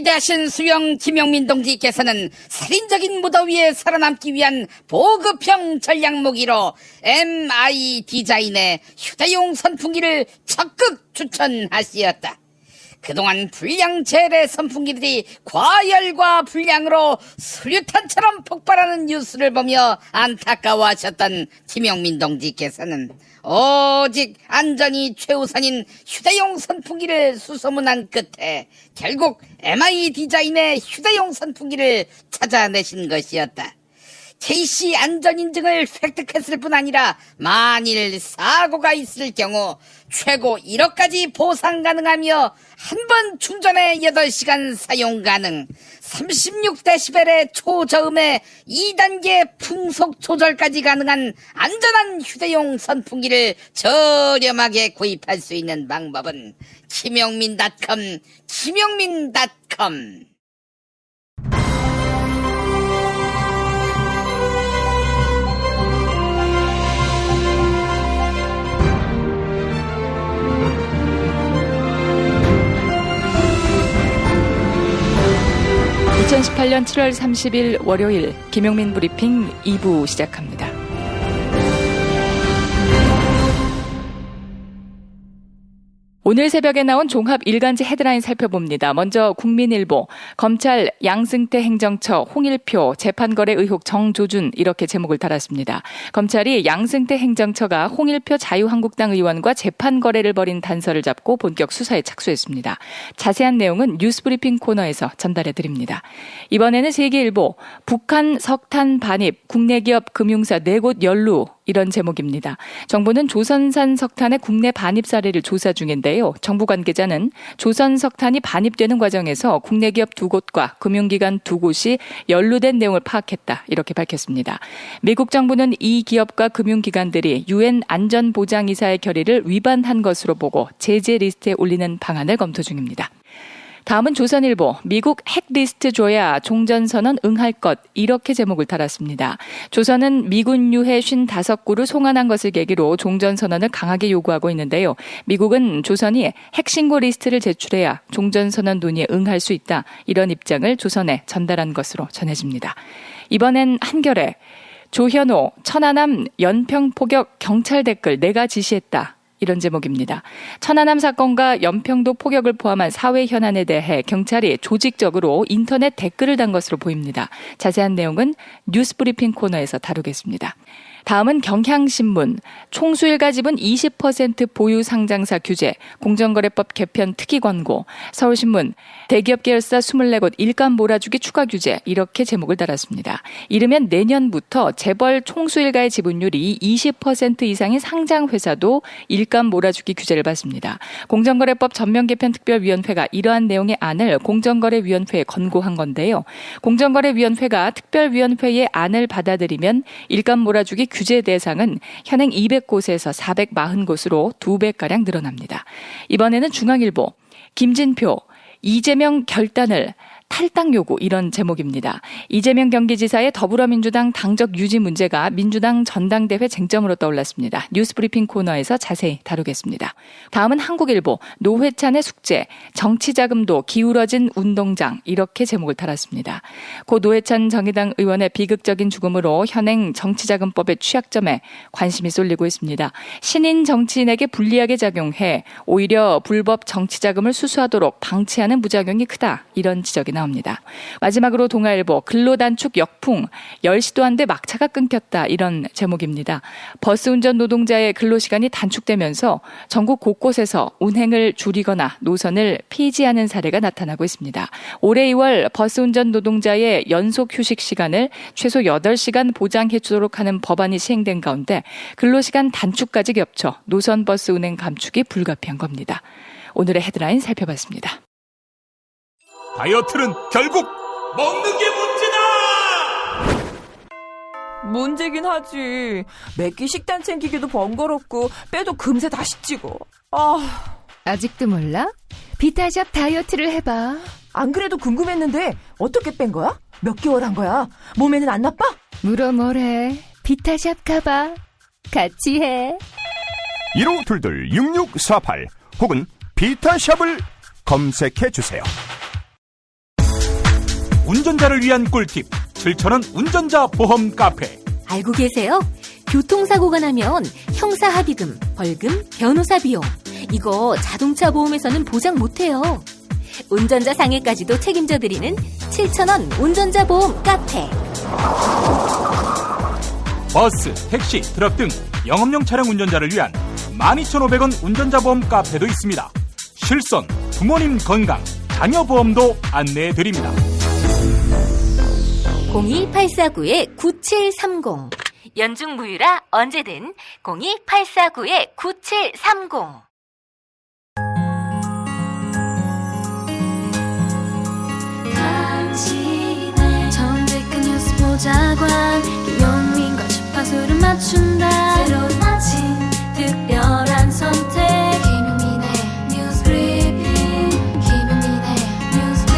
위대하신 수영 김용민 동지께서는 살인적인 무더위에 살아남기 위한 보급형 전략무기로 MI 디자인의 휴대용 선풍기를 적극 추천하시었다. 그동안 불량 재래 선풍기들이 과열과 불량으로 수류탄처럼 폭발하는 뉴스를 보며 안타까워하셨던 김용민 동지께서는 오직 안전이 최우선인 휴대용 선풍기를 수소문한 끝에 결국 MI 디자인의 휴대용 선풍기를 찾아내신 것이었다. KC 안전인증을 획득했을 뿐 아니라 만일 사고가 있을 경우 최고 1억까지 보상 가능하며 한 번 충전에 8시간 사용 가능, 36dB의 초저음에 2단계 풍속 조절까지 가능한 안전한 휴대용 선풍기를 저렴하게 구입할 수 있는 방법은 김용민.com. 2018년 7월 30일 월요일 김용민 브리핑 2부 시작합니다. 오늘 새벽에 나온 종합 일간지 헤드라인 살펴봅니다. 먼저 국민일보, 검찰 양승태 행정처 홍일표 재판거래 의혹 정조준 이렇게 제목을 달았습니다. 검찰이 양승태 행정처가 홍일표 자유한국당 의원과 재판거래를 벌인 단서를 잡고 본격 수사에 착수했습니다. 자세한 내용은 뉴스브리핑 코너에서 전달해드립니다. 이번에는 세계일보, 북한 석탄 반입, 국내 기업 금융사 4곳 연루 이런 제목입니다. 정부는 조선산 석탄의 국내 반입 사례를 조사 중인데요. 정부 관계자는 조선 석탄이 반입되는 과정에서 국내 기업 2곳과 금융기관 2곳이 연루된 내용을 파악했다. 이렇게 밝혔습니다. 미국 정부는 이 기업과 금융기관들이 UN 안전보장이사의 결의를 위반한 것으로 보고 제재 리스트에 올리는 방안을 검토 중입니다. 다음은 조선일보, 미국 핵 리스트 줘야 종전선언 응할 것 이렇게 제목을 달았습니다. 조선은 미군 유해 55구를 송환한 것을 계기로 종전선언을 강하게 요구하고 있는데요. 미국은 조선이 핵신고 리스트를 제출해야 종전선언 논의에 응할 수 있다. 이런 입장을 조선에 전달한 것으로 전해집니다. 이번엔 한겨레, 조현오, 천안함 연평포격 경찰 댓글 내가 지시했다. 이런 제목입니다. 천안함 사건과 연평도 포격을 포함한 사회 현안에 대해 경찰이 조직적으로 인터넷 댓글을 단 것으로 보입니다. 자세한 내용은 뉴스브리핑 코너에서 다루겠습니다. 다음은 경향신문, 총수일가 지분 20% 보유 상장사 규제, 공정거래법 개편 특이 권고, 서울신문, 대기업 계열사 24곳 일감 몰아주기 추가 규제 이렇게 제목을 달았습니다. 이르면 내년부터 재벌 총수일가의 지분율이 20% 이상인 상장회사도 일감 몰아주기 규제를 받습니다. 공정거래법 전면 개편 특별위원회가 이러한 내용의 안을 공정거래위원회에 권고한 건데요. 공정거래위원회가 특별위원회의 안을 받아들이면 일감 몰아주기 규제 대상은 현행 200곳에서 440곳으로 2배가량 늘어납니다. 이번에는 중앙일보, 김진표, 이재명 결단을 탈당 요구 이런 제목입니다. 이재명 경기지사의 더불어민주당 당적 유지 문제가 민주당 전당대회 쟁점으로 떠올랐습니다. 뉴스브리핑 코너에서 자세히 다루겠습니다. 다음은 한국일보, 노회찬의 숙제, 정치자금도 기울어진 운동장 이렇게 제목을 달았습니다. 고 노회찬 정의당 의원의 비극적인 죽음으로 현행 정치자금법의 취약점에 관심이 쏠리고 있습니다. 신인 정치인에게 불리하게 작용해 오히려 불법 정치자금을 수수하도록 방치하는 부작용이 크다 이런 지적이 나옵니다. 마지막으로 동아일보, 근로단축 역풍, 10시도 안 돼 막차가 끊겼다 이런 제목입니다. 버스 운전 노동자의 근로시간이 단축되면서 전국 곳곳에서 운행을 줄이거나 노선을 폐지하는 사례가 나타나고 있습니다. 올해 2월 버스 운전 노동자의 연속 휴식 시간을 최소 8시간 보장해 주도록 하는 법안이 시행된 가운데 근로시간 단축까지 겹쳐 노선버스 운행 감축이 불가피한 겁니다. 오늘의 헤드라인 살펴봤습니다. 다이어트는 결국 먹는 게 문제다! 문제긴 하지. 매끼 식단 챙기기도 번거롭고 빼도 금세 다시 찌고. 아직도 몰라? 비타샵 다이어트를 해봐. 안 그래도 궁금했는데 어떻게 뺀 거야? 몇 개월 한 거야? 몸에는 안 나빠? 물어 뭐래. 비타샵 가봐. 같이 해. 1522-6648 혹은 비타샵을 검색해 주세요. 운전자를 위한 꿀팁 7,000원 운전자 보험 카페. 알고 계세요? 교통사고가 나면 형사합의금, 벌금, 변호사 비용 이거 자동차 보험에서는 보장 못해요. 운전자 상해까지도 책임져 드리는 7,000원 운전자 보험 카페. 버스, 택시, 트럭 등 영업용 차량 운전자를 위한 12,500원 운전자 보험 카페도 있습니다. 실손, 부모님 건강, 자녀 보험도 안내해드립니다. 02849-9730 연중 무휴라 언제든 02849-9730. 정직한 뉴스 보자관 김용민과 주파수를 맞춘다. 새로운 아침 특별한 선택 김용민의 뉴스 브리핑. 김용민의 뉴스 브리핑.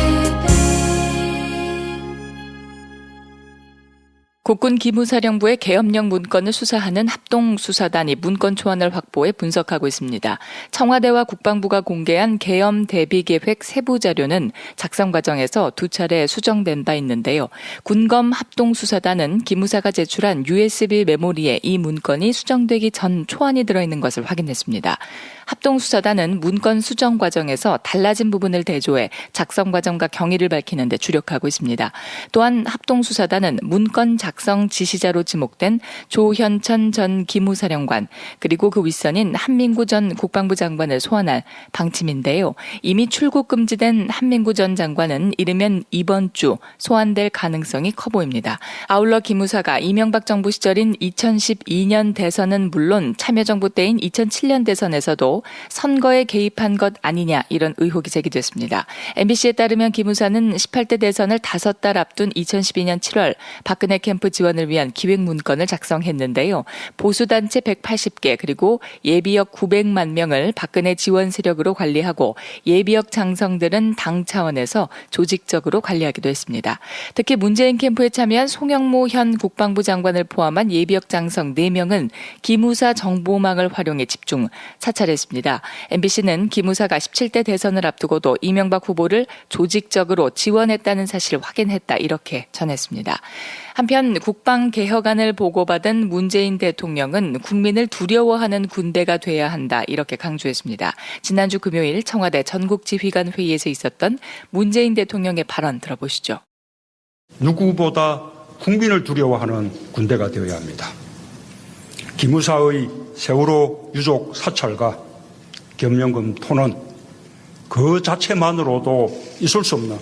국군 기무사령부의 계엄령 문건을 수사하는 합동수사단이 문건 초안을 확보해 분석하고 있습니다. 청와대와 국방부가 공개한 계엄 대비 계획 세부 자료는 작성 과정에서 2차례 수정된 바 있는데요. 군검 합동수사단은 기무사가 제출한 USB 메모리에 이 문건이 수정되기 전 초안이 들어있는 것을 확인했습니다. 합동수사단은 문건 수정 과정에서 달라진 부분을 대조해 작성 과정과 경위를 밝히는 데 주력하고 있습니다. 또한 합동수사단은 문건 작성 지시자로 지목된 조현천 전 기무사령관 그리고 그 윗선인 한민구 전 국방부 장관을 소환할 방침인데요. 이미 출국 금지된 한민구 전 장관은 이르면 이번 주 소환될 가능성이 커 보입니다. 아울러 기무사가 이명박 정부 시절인 2012년 대선은 물론 참여정부 때인 2007년 대선에서도 선거에 개입한 것 아니냐 이런 의혹이 제기됐습니다. MBC에 따르면 기무사는 18대 대선을 5달 앞둔 2012년 7월 박근혜 캠프 지원을 위한 기획 문건을 작성했는데요. 보수단체 180개 그리고 예비역 900만 명을 박근혜 지원 세력으로 관리하고 예비역 장성들은 당 차원에서 조직적으로 관리하기도 했습니다. 특히 문재인 캠프에 참여한 송영무 현 국방부 장관을 포함한 예비역 장성 4명은 기무사 정보망을 활용해 집중 사찰했습니다. MBC는 기무사가 17대 대선을 앞두고도 이명박 후보를 조직적으로 지원했다는 사실을 확인했다 이렇게 전했습니다. 한편 국방개혁안을 보고받은 문재인 대통령은 국민을 두려워하는 군대가 돼야 한다 이렇게 강조했습니다. 지난주 금요일 청와대 전국지휘관 회의에서 있었던 문재인 대통령의 발언 들어보시죠. 누구보다 국민을 두려워하는 군대가 되어야 합니다. 기무사의 세월호 유족 사찰과 겸연금 토는 그 자체만으로도 있을 수 없는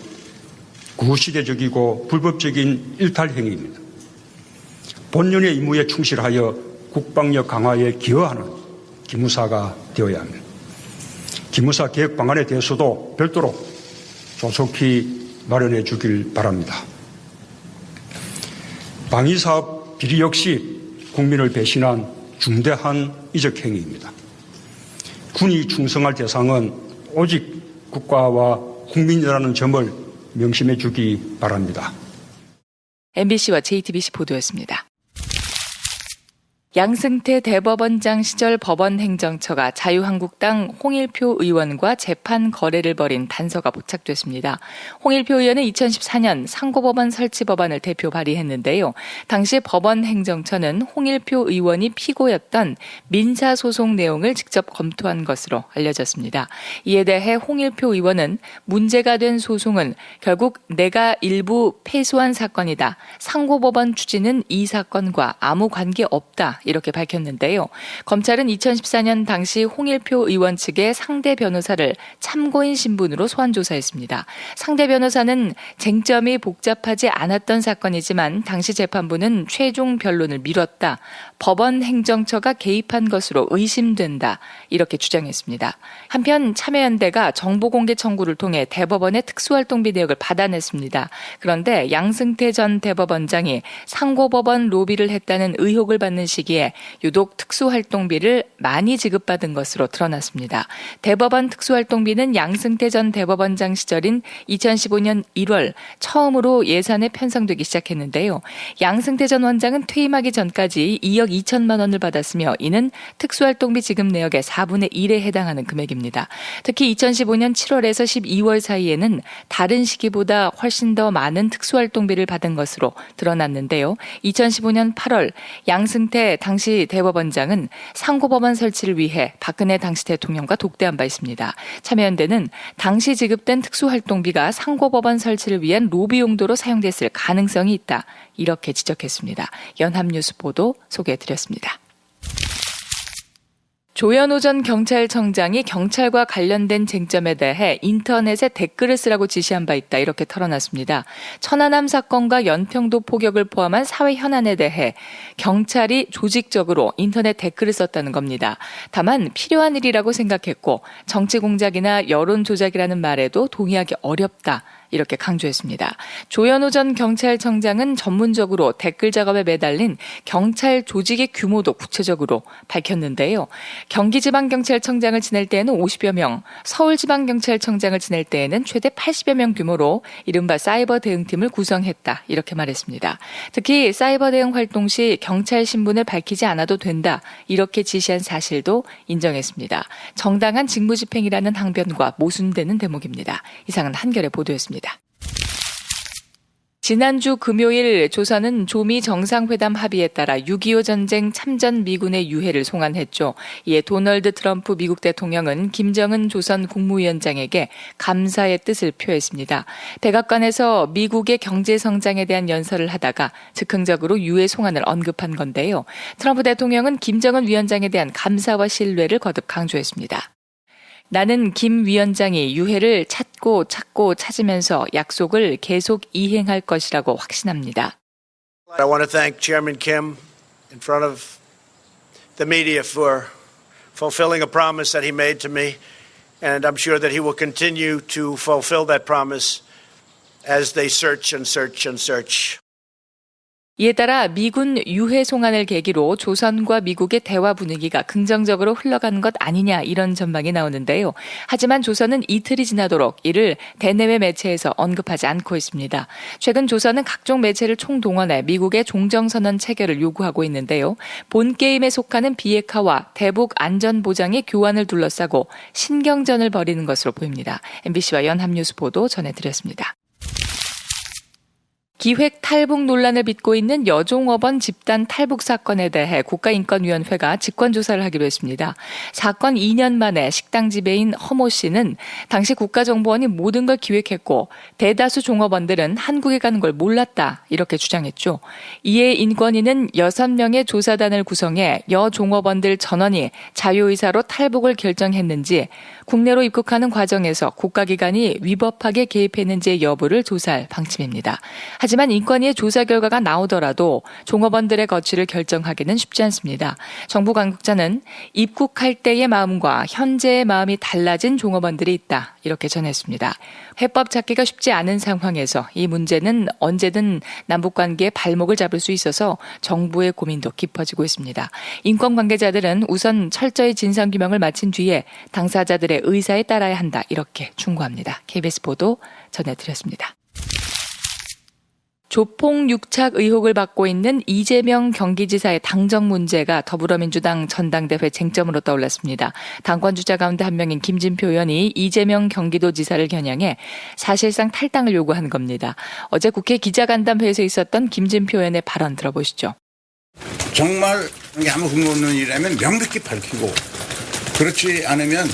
구시대적이고 불법적인 일탈행위입니다. 본연의 임무에 충실하여 국방력 강화에 기여하는 기무사가 되어야 합니다. 기무사 개혁 방안에 대해서도 별도로 조속히 마련해 주길 바랍니다. 방위사업 비리 역시 국민을 배신한 중대한 이적 행위입니다. 군이 충성할 대상은 오직 국가와 국민이라는 점을 명심해 주기 바랍니다. MBC와 JTBC 보도였습니다. 양승태 대법원장 시절 법원행정처가 자유한국당 홍일표 의원과 재판 거래를 벌인 단서가 포착됐습니다. 홍일표 의원은 2014년 상고법원 설치 법안을 대표 발의했는데요. 당시 법원행정처는 홍일표 의원이 피고였던 민사소송 내용을 직접 검토한 것으로 알려졌습니다. 이에 대해 홍일표 의원은 문제가 된 소송은 결국 내가 일부 패소한 사건이다. 상고법원 추진은 이 사건과 아무 관계 없다. 이렇게 밝혔는데요. 검찰은 2014년 당시 홍일표 의원 측의 상대 변호사를 참고인 신분으로 소환 조사했습니다. 상대 변호사는 쟁점이 복잡하지 않았던 사건이지만 당시 재판부는 최종 변론을 미뤘다. 법원 행정처가 개입한 것으로 의심된다. 이렇게 주장했습니다. 한편 참여연대가 정보공개 청구를 통해 대법원의 특수활동비 내역을 받아냈습니다. 그런데 양승태 전 대법원장이 상고법원 로비를 했다는 의혹을 받는 시기 시기에 유독 특수활동비를 많이 지급받은 것으로 드러났습니다. 대법원 특수활동비는 양승태 전 대법원장 시절인 2015년 1월 처음으로 예산에 편성되기 시작했는데요. 양승태 전 원장은 퇴임하기 전까지 2억 2천만 원을 받았으며 이는 특수활동비 지급 내역의 4분의 1에 해당하는 금액입니다. 특히 2015년 7월에서 12월 사이에는 다른 시기보다 훨씬 더 많은 특수활동비를 받은 것으로 드러났는데요. 2015년 8월 양승태 당시 대법원장은 상고법원 설치를 위해 박근혜 당시 대통령과 독대한 바 있습니다. 참여연대는 당시 지급된 특수활동비가 상고법원 설치를 위한 로비 용도로 사용됐을 가능성이 있다. 이렇게 지적했습니다. 연합뉴스 보도 소개해드렸습니다. 조현오 전 경찰청장이 경찰과 관련된 쟁점에 대해 인터넷에 댓글을 쓰라고 지시한 바 있다. 이렇게 털어놨습니다. 천안함 사건과 연평도 포격을 포함한 사회 현안에 대해 경찰이 조직적으로 인터넷 댓글을 썼다는 겁니다. 다만 필요한 일이라고 생각했고 정치 공작이나 여론 조작이라는 말에도 동의하기 어렵다. 이렇게 강조했습니다. 조현오 전 경찰청장은 전문적으로 댓글 작업에 매달린 경찰 조직의 규모도 구체적으로 밝혔는데요. 경기지방경찰청장을 지낼 때에는 50여 명, 서울지방경찰청장을 지낼 때에는 최대 80여 명 규모로 이른바 사이버 대응팀을 구성했다. 이렇게 말했습니다. 특히 사이버 대응 활동 시 경찰 신분을 밝히지 않아도 된다. 이렇게 지시한 사실도 인정했습니다. 정당한 직무집행이라는 항변과 모순되는 대목입니다. 이상은 한겨레 보도였습니다. 지난주 금요일 조선은 조미 정상회담 합의에 따라 6.25 전쟁 참전 미군의 유해를 송환했죠. 이에 도널드 트럼프 미국 대통령은 김정은 조선 국무위원장에게 감사의 뜻을 표했습니다. 백악관에서 미국의 경제 성장에 대한 연설을 하다가 즉흥적으로 유해 송환을 언급한 건데요. 트럼프 대통령은 김정은 위원장에 대한 감사와 신뢰를 거듭 강조했습니다. 나는 김 위원장이 유해를 찾고 찾으면서 약속을 계속 이행할 것이라고 확신합니다. I want to thank Chairman Kim in front of the media for fulfilling a promise that he made to me, and I'm sure that he will continue to fulfill that promise as they search and search and search. 이에 따라 미군 유해 송환을 계기로 조선과 미국의 대화 분위기가 긍정적으로 흘러가는 것 아니냐 이런 전망이 나오는데요. 하지만 조선은 이틀이 지나도록 이를 대내외 매체에서 언급하지 않고 있습니다. 최근 조선은 각종 매체를 총동원해 미국의 종정선언 체결을 요구하고 있는데요. 본 게임에 속하는 비핵화와 대북 안전보장의 교환을 둘러싸고 신경전을 벌이는 것으로 보입니다. MBC와 연합뉴스 보도 전해드렸습니다. 기획 탈북 논란을 빚고 있는 여종업원 집단 탈북 사건에 대해 국가인권위원회가 직권조사를 하기로 했습니다. 사건 2년 만에 식당 지배인 허모 씨는 당시 국가정보원이 모든 걸 기획했고 대다수 종업원들은 한국에 가는 걸 몰랐다 이렇게 주장했죠. 이에 인권위는 6명의 조사단을 구성해 여종업원들 전원이 자유의사로 탈북을 결정했는지 국내로 입국하는 과정에서 국가기관이 위법하게 개입했는지의 여부를 조사할 방침입니다. 하지만 인권위의 조사 결과가 나오더라도 종업원들의 거취를 결정하기는 쉽지 않습니다. 정부 당국자는 입국할 때의 마음과 현재의 마음이 달라진 종업원들이 있다 이렇게 전했습니다. 해법 찾기가 쉽지 않은 상황에서 이 문제는 언제든 남북관계의 발목을 잡을 수 있어서 정부의 고민도 깊어지고 있습니다. 인권 관계자들은 우선 철저히 진상규명을 마친 뒤에 당사자들의 의사에 따라야 한다 이렇게 충고합니다. KBS 보도 전해드렸습니다. 조폭 유착 의혹을 받고 있는 이재명 경기지사의 당정 문제가 더불어민주당 전당대회 쟁점으로 떠올랐습니다. 당권 주자 가운데 한 명인 김진표 의원이 이재명 경기도지사를 겨냥해 사실상 탈당을 요구한 겁니다. 어제 국회 기자간담회에서 있었던 김진표 의원의 발언 들어보시죠. 정말 아무 근거 없는 일이라면 명백히 밝히고 그렇지 않으면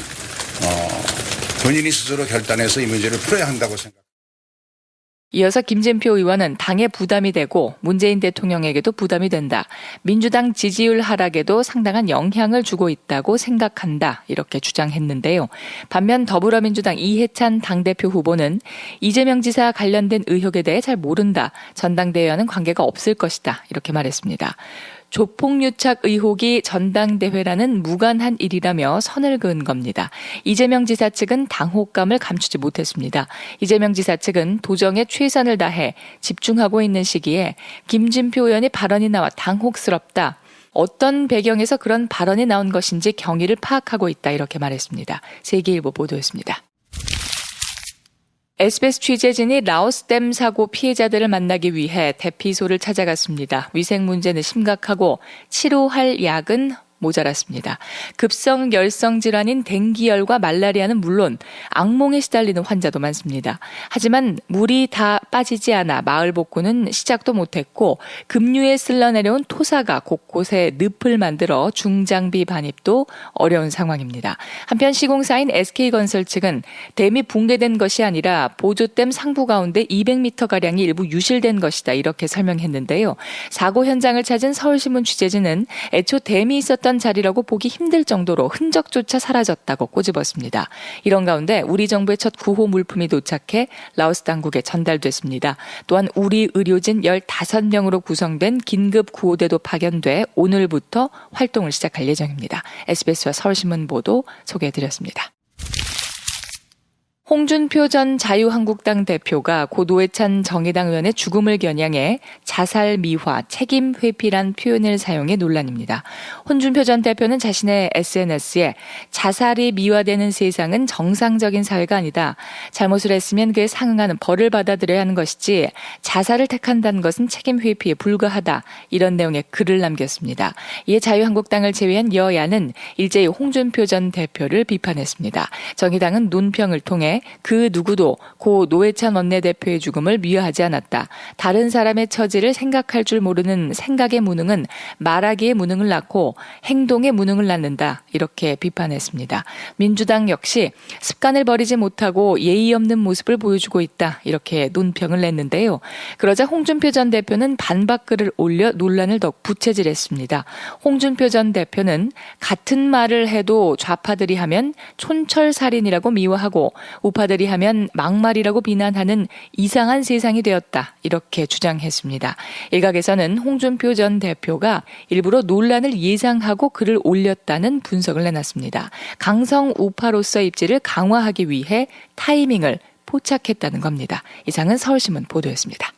본인이 스스로 결단해서 이 문제를 풀어야 한다고 생각합니다. 이어서 김진표 의원은 당에 부담이 되고 문재인 대통령에게도 부담이 된다. 민주당 지지율 하락에도 상당한 영향을 주고 있다고 생각한다. 이렇게 주장했는데요. 반면 더불어민주당 이해찬 당대표 후보는 이재명 지사 관련된 의혹에 대해 잘 모른다. 전당대회와는 관계가 없을 것이다. 이렇게 말했습니다. 조폭유착 의혹이 전당대회라는 무관한 일이라며 선을 그은 겁니다. 이재명 지사 측은 당혹감을 감추지 못했습니다. 이재명 지사 측은 도정에 최선을 다해 집중하고 있는 시기에 김진표 의원의 발언이 나와 당혹스럽다. 어떤 배경에서 그런 발언이 나온 것인지 경위를 파악하고 있다 이렇게 말했습니다. 세계일보 보도였습니다. SBS 취재진이 라오스댐 사고 피해자들을 만나기 위해 대피소를 찾아갔습니다. 위생 문제는 심각하고 치료할 약은 모자랐습니다. 급성 열성 질환인 댕기열과 말라리아는 물론 악몽에 시달리는 환자도 많습니다. 하지만 물이 다 빠지지 않아 마을 복구는 시작도 못했고 급류에 쓸려내려온 토사가 곳곳에 늪을 만들어 중장비 반입도 어려운 상황입니다. 한편 시공사인 SK건설 측은 댐이 붕괴된 것이 아니라 보조댐 상부 가운데 200m가량이 일부 유실된 것이다 이렇게 설명했는데요. 사고 현장을 찾은 서울신문 취재진은 애초 댐이 있었던 자리라고 보기 힘들 정도로 흔적조차 사라졌다고 꼬집었습니다. 이런 가운데 우리 정부의 첫 구호 물품이 도착해 라오스 당국에 전달됐습니다. 또한 우리 의료진 15명으로 구성된 긴급 구호대도 파견돼 오늘부터 활동을 시작할 예정입니다. SBS와 서울신문 보도 소개해드렸습니다. 홍준표 전 자유한국당 대표가 고 노회찬 정의당 의원의 죽음을 겨냥해 자살 미화, 책임 회피란 표현을 사용해 논란입니다. 홍준표 전 대표는 자신의 SNS에 자살이 미화되는 세상은 정상적인 사회가 아니다. 잘못을 했으면 그에 상응하는 벌을 받아들여야 하는 것이지 자살을 택한다는 것은 책임 회피에 불과하다. 이런 내용의 글을 남겼습니다. 이에 자유한국당을 제외한 여야는 일제히 홍준표 전 대표를 비판했습니다. 정의당은 논평을 통해 그 누구도 고 노회찬 원내대표의 죽음을 미화하지 않았다. 다른 사람의 처지를 생각할 줄 모르는 생각의 무능은 말하기의 무능을 낳고 행동의 무능을 낳는다. 이렇게 비판했습니다. 민주당 역시 습관을 버리지 못하고 예의 없는 모습을 보여주고 있다. 이렇게 논평을 냈는데요. 그러자 홍준표 전 대표는 반박글을 올려 논란을 더욱 부채질했습니다. 홍준표 전 대표는 같은 말을 해도 좌파들이 하면 촌철살인이라고 미화하고 우파들이 하면 막말이라고 비난하는 이상한 세상이 되었다. 이렇게 주장했습니다. 일각에서는 홍준표 전 대표가 일부러 논란을 예상하고 글을 올렸다는 분석을 내놨습니다. 강성 우파로서 입지를 강화하기 위해 타이밍을 포착했다는 겁니다. 이상은 서울신문 보도였습니다.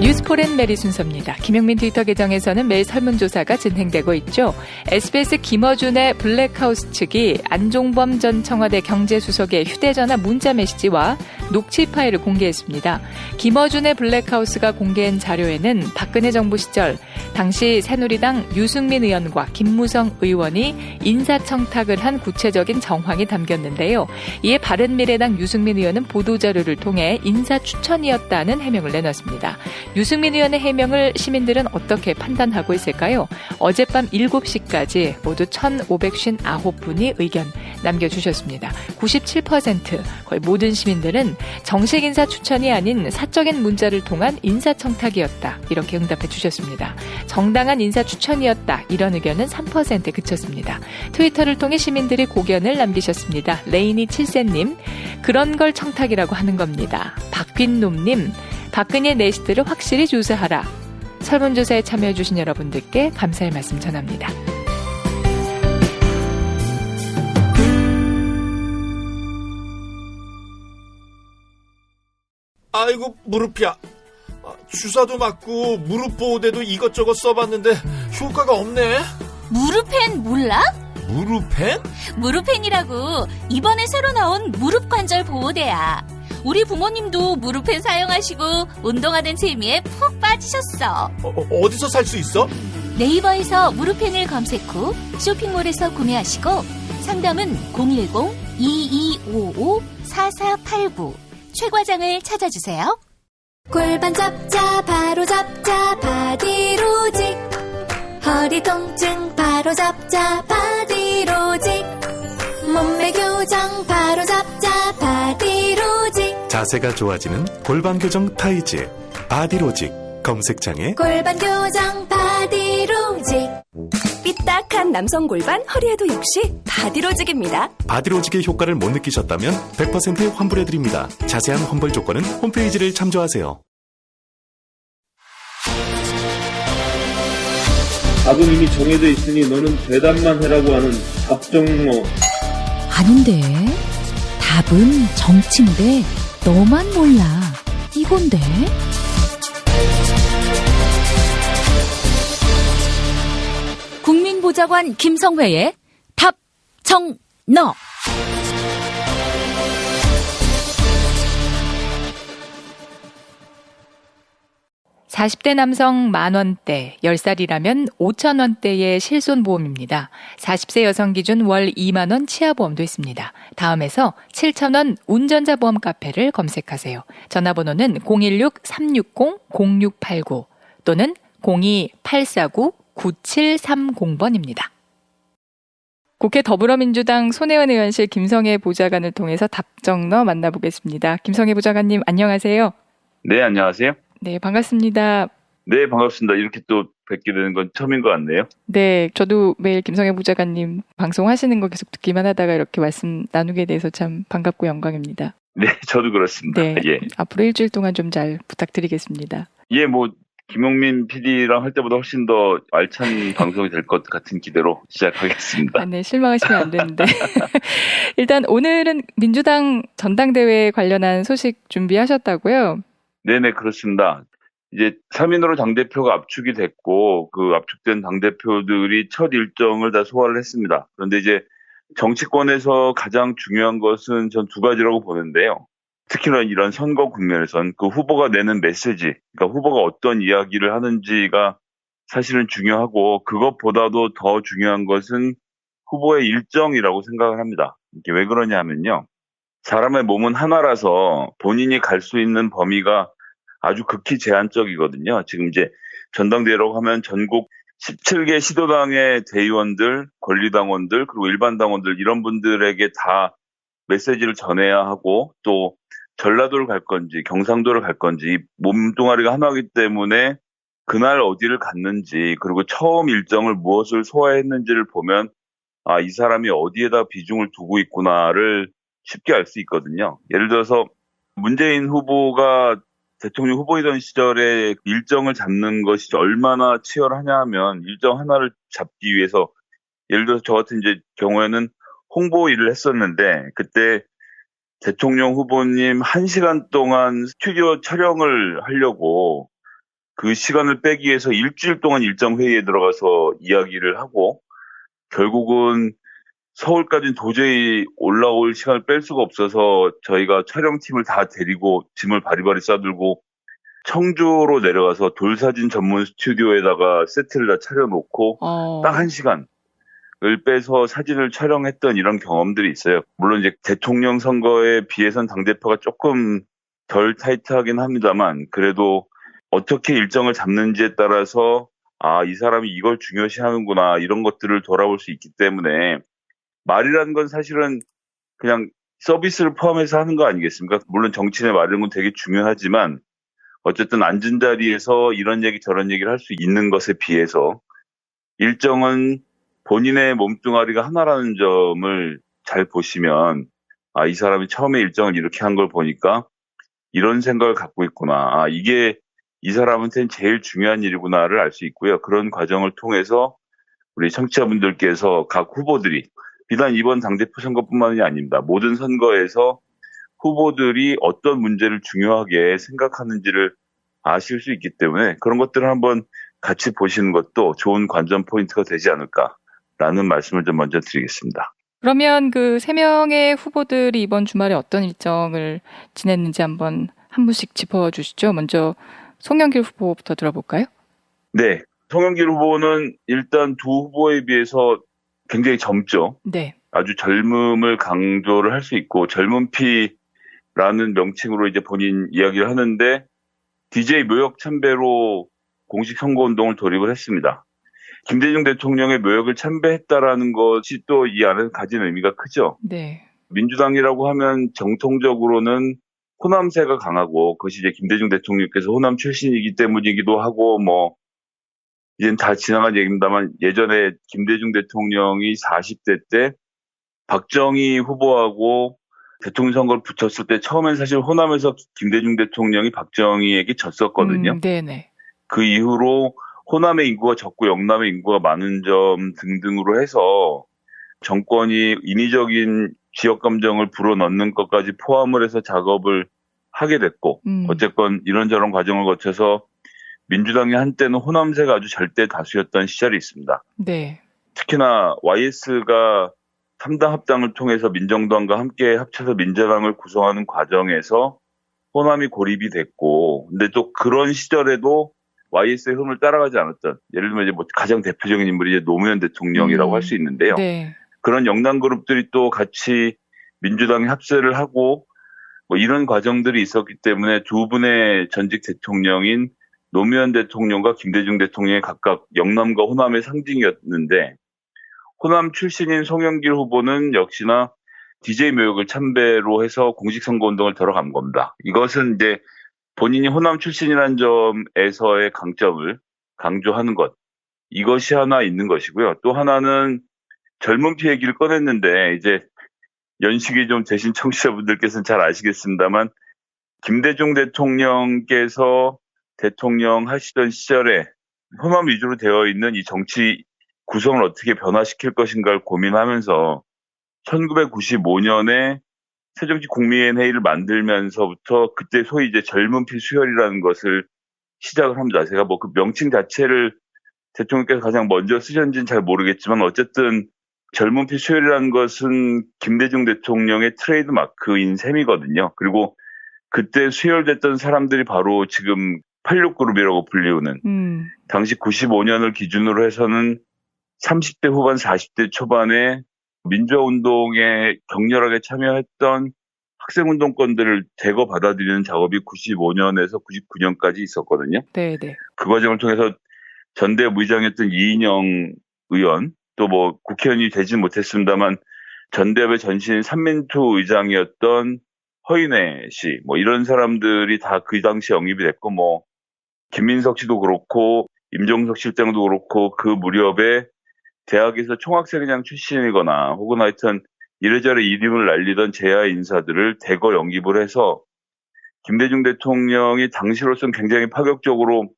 뉴스포렌 메리 순서입니다. 김용민 트위터 계정에서는 매일 설문조사가 진행되고 있죠. SBS 김어준의 블랙하우스 측이 안종범 전 청와대 경제수석의 휴대전화 문자 메시지와 녹취 파일을 공개했습니다. 김어준의 블랙하우스가 공개한 자료에는 박근혜 정부 시절 당시 새누리당 유승민 의원과 김무성 의원이 인사청탁을 한 구체적인 정황이 담겼는데요. 이에 바른미래당 유승민 의원은 보도자료를 통해 인사추천이었다는 해명을 내놨습니다. 유승민 의원의 해명을 시민들은 어떻게 판단하고 있을까요? 어젯밤 7시까지 모두 1,559분이 의견 남겨주셨습니다. 97% 거의 모든 시민들은 정식 인사 추천이 아닌 사적인 문자를 통한 인사청탁이었다. 이렇게 응답해 주셨습니다. 정당한 인사 추천이었다. 이런 의견은 3%에 그쳤습니다. 트위터를 통해 시민들이 고견을 남기셨습니다. 레이니 7세님, 그런 걸 청탁이라고 하는 겁니다. 박균놈님, 박근혜 내시들을 확실히 조사하라. 설문조사에 참여해 주신 여러분들께 감사의 말씀 전합니다. 아이고 무릎이야. 주사도 맞고 무릎 보호대도 이것저것 써봤는데 효과가 없네. 무릎펜 몰라? 무릎펜? 무릎펜이라고 이번에 새로 나온 무릎 관절 보호대야. 우리 부모님도 무릎펜 사용하시고 운동하는 재미에 푹 빠지셨어. 어디서 살 수 있어? 네이버에서 무릎펜을 검색 후 쇼핑몰에서 구매하시고 상담은 010-2255-4489 최 과장을 찾아주세요. 골반 잡자 바로 잡자 바디로직, 허리 통증 바로 잡자 바디로직, 몸매 교정 바로 잡자 바디로직, 자세가 좋아지는 골반 교정 타이즈 바디로직. 검색창에 골반 교정 바디로직. 삐딱한 남성 골반 허리에도 역시 바디로직입니다. 바디로직의 효과를 못 느끼셨다면 100% 환불해드립니다. 자세한 환불 조건은 홈페이지를 참조하세요. 답은 이미 정해져 있으니 너는 대답만 해라고 하는 답정모. 아닌데. 답은 정치인데 너만 몰라. 이건데. 보좌관 김성회의 답정너. 40대 남성 10,000원대, 10살이라면 5,000원대의 실손보험입니다. 40세 여성 기준 월 2만 원 치아보험도 있습니다. 다음에서 7,000원 운전자 보험 카페를 검색하세요. 전화번호는 016-360-0689 또는 02-849-9730번입니다. 국회 더불어민주당 손혜원 의원실 김성애 보좌관을 통해서 답정너 만나보겠습니다. 김성애 보좌관님 안녕하세요. 네, 안녕하세요. 네, 반갑습니다. 네, 반갑습니다. 이렇게 또 뵙게 되는 건 처음인 것 같네요. 네, 저도 매일 김성애 보좌관님 방송하시는 거 계속 듣기만 하다가 이렇게 말씀 나누게 돼서 참 반갑고 영광입니다. 네, 저도 그렇습니다. 네, 예. 앞으로 일주일 동안 좀 잘 부탁드리겠습니다. 예, 김용민 PD랑 할 때보다 훨씬 더 알찬 방송이 될 것 같은 기대로 시작하겠습니다. 네, 실망하시면 안 되는데. 일단 오늘은 민주당 전당대회 관련한 소식 준비하셨다고요? 네네, 그렇습니다. 이제 3인으로 당대표가 압축이 됐고, 그 압축된 당대표들이 첫 일정을 다 소화를 했습니다. 그런데 이제 정치권에서 가장 중요한 것은 전 두 가지라고 보는데요. 특히나 이런 선거 국면에선 그 후보가 내는 메시지, 그러니까 후보가 어떤 이야기를 하는지가 사실은 중요하고, 그것보다도 더 중요한 것은 후보의 일정이라고 생각을 합니다. 이게 왜 그러냐 하면요. 사람의 몸은 하나라서 본인이 갈 수 있는 범위가 아주 극히 제한적이거든요. 지금 이제 전당대회라고 하면 전국 17개 시도당의 대의원들, 권리당원들, 그리고 일반 당원들 이런 분들에게 다 메시지를 전해야 하고, 또 전라도를 갈 건지 경상도를 갈 건지 몸뚱아리가 하나이기 때문에 그날 어디를 갔는지, 그리고 처음 일정을 무엇을 소화했는지를 보면 아, 이 사람이 어디에다 비중을 두고 있구나를 쉽게 알 수 있거든요. 예를 들어서 문재인 후보가 대통령 후보이던 시절에 일정을 잡는 것이 얼마나 치열하냐 하면, 일정 하나를 잡기 위해서 예를 들어서 저 같은 이제 경우에는 홍보 일을 했었는데, 그때 대통령 후보님 1시간 동안 스튜디오 촬영을 하려고 그 시간을 빼기 위해서 일주일 동안 일정 회의에 들어가서 이야기를 하고, 결국은 서울까지는 도저히 올라올 시간을 뺄 수가 없어서 저희가 촬영팀을 다 데리고 짐을 바리바리 싸들고 청주로 내려가서 돌사진 전문 스튜디오에다가 세트를 다 차려놓고 딱 1시간을 빼서 사진을 촬영했던 이런 경험들이 있어요. 물론 이제 대통령 선거에 비해선 당대표가 조금 덜 타이트하긴 합니다만, 그래도 어떻게 일정을 잡는지에 따라서 아, 이 사람이 이걸 중요시하는구나, 이런 것들을 돌아볼 수 있기 때문에 말이라는 건 사실은 그냥 서비스를 포함해서 하는 거 아니겠습니까? 물론 정치인의 말이라는 건 되게 중요하지만 어쨌든 앉은 자리에서 이런 얘기 저런 얘기를 할 수 있는 것에 비해서 일정은 본인의 몸뚱아리가 하나라는 점을 잘 보시면 아, 이 사람이 처음에 일정을 이렇게 한 걸 보니까 이런 생각을 갖고 있구나. 아, 이게 이 사람한테는 제일 중요한 일이구나를 알 수 있고요. 그런 과정을 통해서 우리 청취자분들께서 각 후보들이 비단 이번 당대표 선거뿐만이 아닙니다. 모든 선거에서 후보들이 어떤 문제를 중요하게 생각하는지를 아실 수 있기 때문에 그런 것들을 한번 같이 보시는 것도 좋은 관전 포인트가 되지 않을까라는 말씀을 좀 먼저 드리겠습니다. 그러면 그 3명의 후보들이 이번 주말에 어떤 일정을 지냈는지 한번 한 분씩 짚어주시죠. 먼저 송영길 후보부터 들어볼까요? 네. 송영길 후보는 일단 두 후보에 비해서 굉장히 젊죠. 네. 아주 젊음을 강조를 할 수 있고 젊은 피라는 명칭으로 이제 본인 이야기를 하는데 DJ 묘역 참배로 공식 선거운동을 돌입을 했습니다. 김대중 대통령의 묘역을 참배했다라는 것이 또 이 안에 가진 의미가 크죠. 네. 민주당이라고 하면 정통적으로는 호남세가 강하고 그것이 이제 김대중 대통령께서 호남 출신이기 때문이기도 하고 이젠 다 지나간 얘기입니다만 예전에 김대중 대통령이 40대 때 박정희 후보하고 대통령 선거를 붙였을 때 처음엔 사실 호남에서 김대중 대통령이 박정희에게 졌었거든요. 네네. 그 이후로 호남의 인구가 적고 영남의 인구가 많은 점 등등으로 해서 정권이 인위적인 지역 감정을 불어넣는 것까지 포함을 해서 작업을 하게 됐고 어쨌건 이런저런 과정을 거쳐서 민주당이 한때는 호남세가 아주 절대 다수였던 시절이 있습니다. 네. 특히나 YS가 3당 합당을 통해서 민정당과 함께 합쳐서 민자당을 구성하는 과정에서 호남이 고립이 됐고, 근데 또 그런 시절에도 YS의 흐름을 따라가지 않았던, 예를 들면 이제 뭐 가장 대표적인 인물이 이제 노무현 대통령이라고 할 수 있는데요. 네. 그런 영남 그룹들이 또 같이 민주당에 합세를 하고 뭐 이런 과정들이 있었기 때문에 두 분의 전직 대통령인 노무현 대통령과 김대중 대통령이 각각 영남과 호남의 상징이었는데, 호남 출신인 송영길 후보는 역시나 DJ 묘역을 참배로 해서 공식선거운동을 들어간 겁니다. 이것은 이제 본인이 호남 출신이라는 점에서의 강점을 강조하는 것, 이것이 하나 있는 것이고요. 또 하나는 젊은 피 얘기를 꺼냈는데, 이제 연식이 좀 되신 청취자분들께서는 잘 아시겠습니다만, 김대중 대통령께서 대통령 하시던 시절에 호남 위주로 되어 있는 이 정치 구성을 어떻게 변화시킬 것인가를 고민하면서 1995년에 새정치국민회의를 만들면서부터 그때 소위 이제 젊은 피 수혈이라는 것을 시작을 합니다. 제가 뭐 그 명칭 자체를 대통령께서 가장 먼저 쓰셨는지는 잘 모르겠지만 어쨌든 젊은 피 수혈이라는 것은 김대중 대통령의 트레이드 마크인 셈이거든요. 그리고 그때 수혈됐던 사람들이 바로 지금 86그룹이라고 불리우는 당시 95년을 기준으로 해서는 30대 후반 40대 초반에 민주화운동에 격렬하게 참여했던 학생운동권들을 대거 받아들이는 작업이 95년에서 99년까지 있었거든요. 네네. 그 과정을 통해서 전대 부의장이었던 이인영 의원, 또 뭐 국회의원이 되진 못했습니다만 전대협의 전신 삼민투 의장이었던 허인회 씨, 뭐 이런 사람들이 다 그 당시에 영입이 됐고, 뭐 김민석 씨도 그렇고 임종석 실장도 그렇고 그 무렵에 대학에서 총학생회장 출신이거나 혹은 하여튼 이래저래 이름을 날리던 제야 인사들을 대거 영입을 해서 김대중 대통령이 당시로서는 굉장히 파격적으로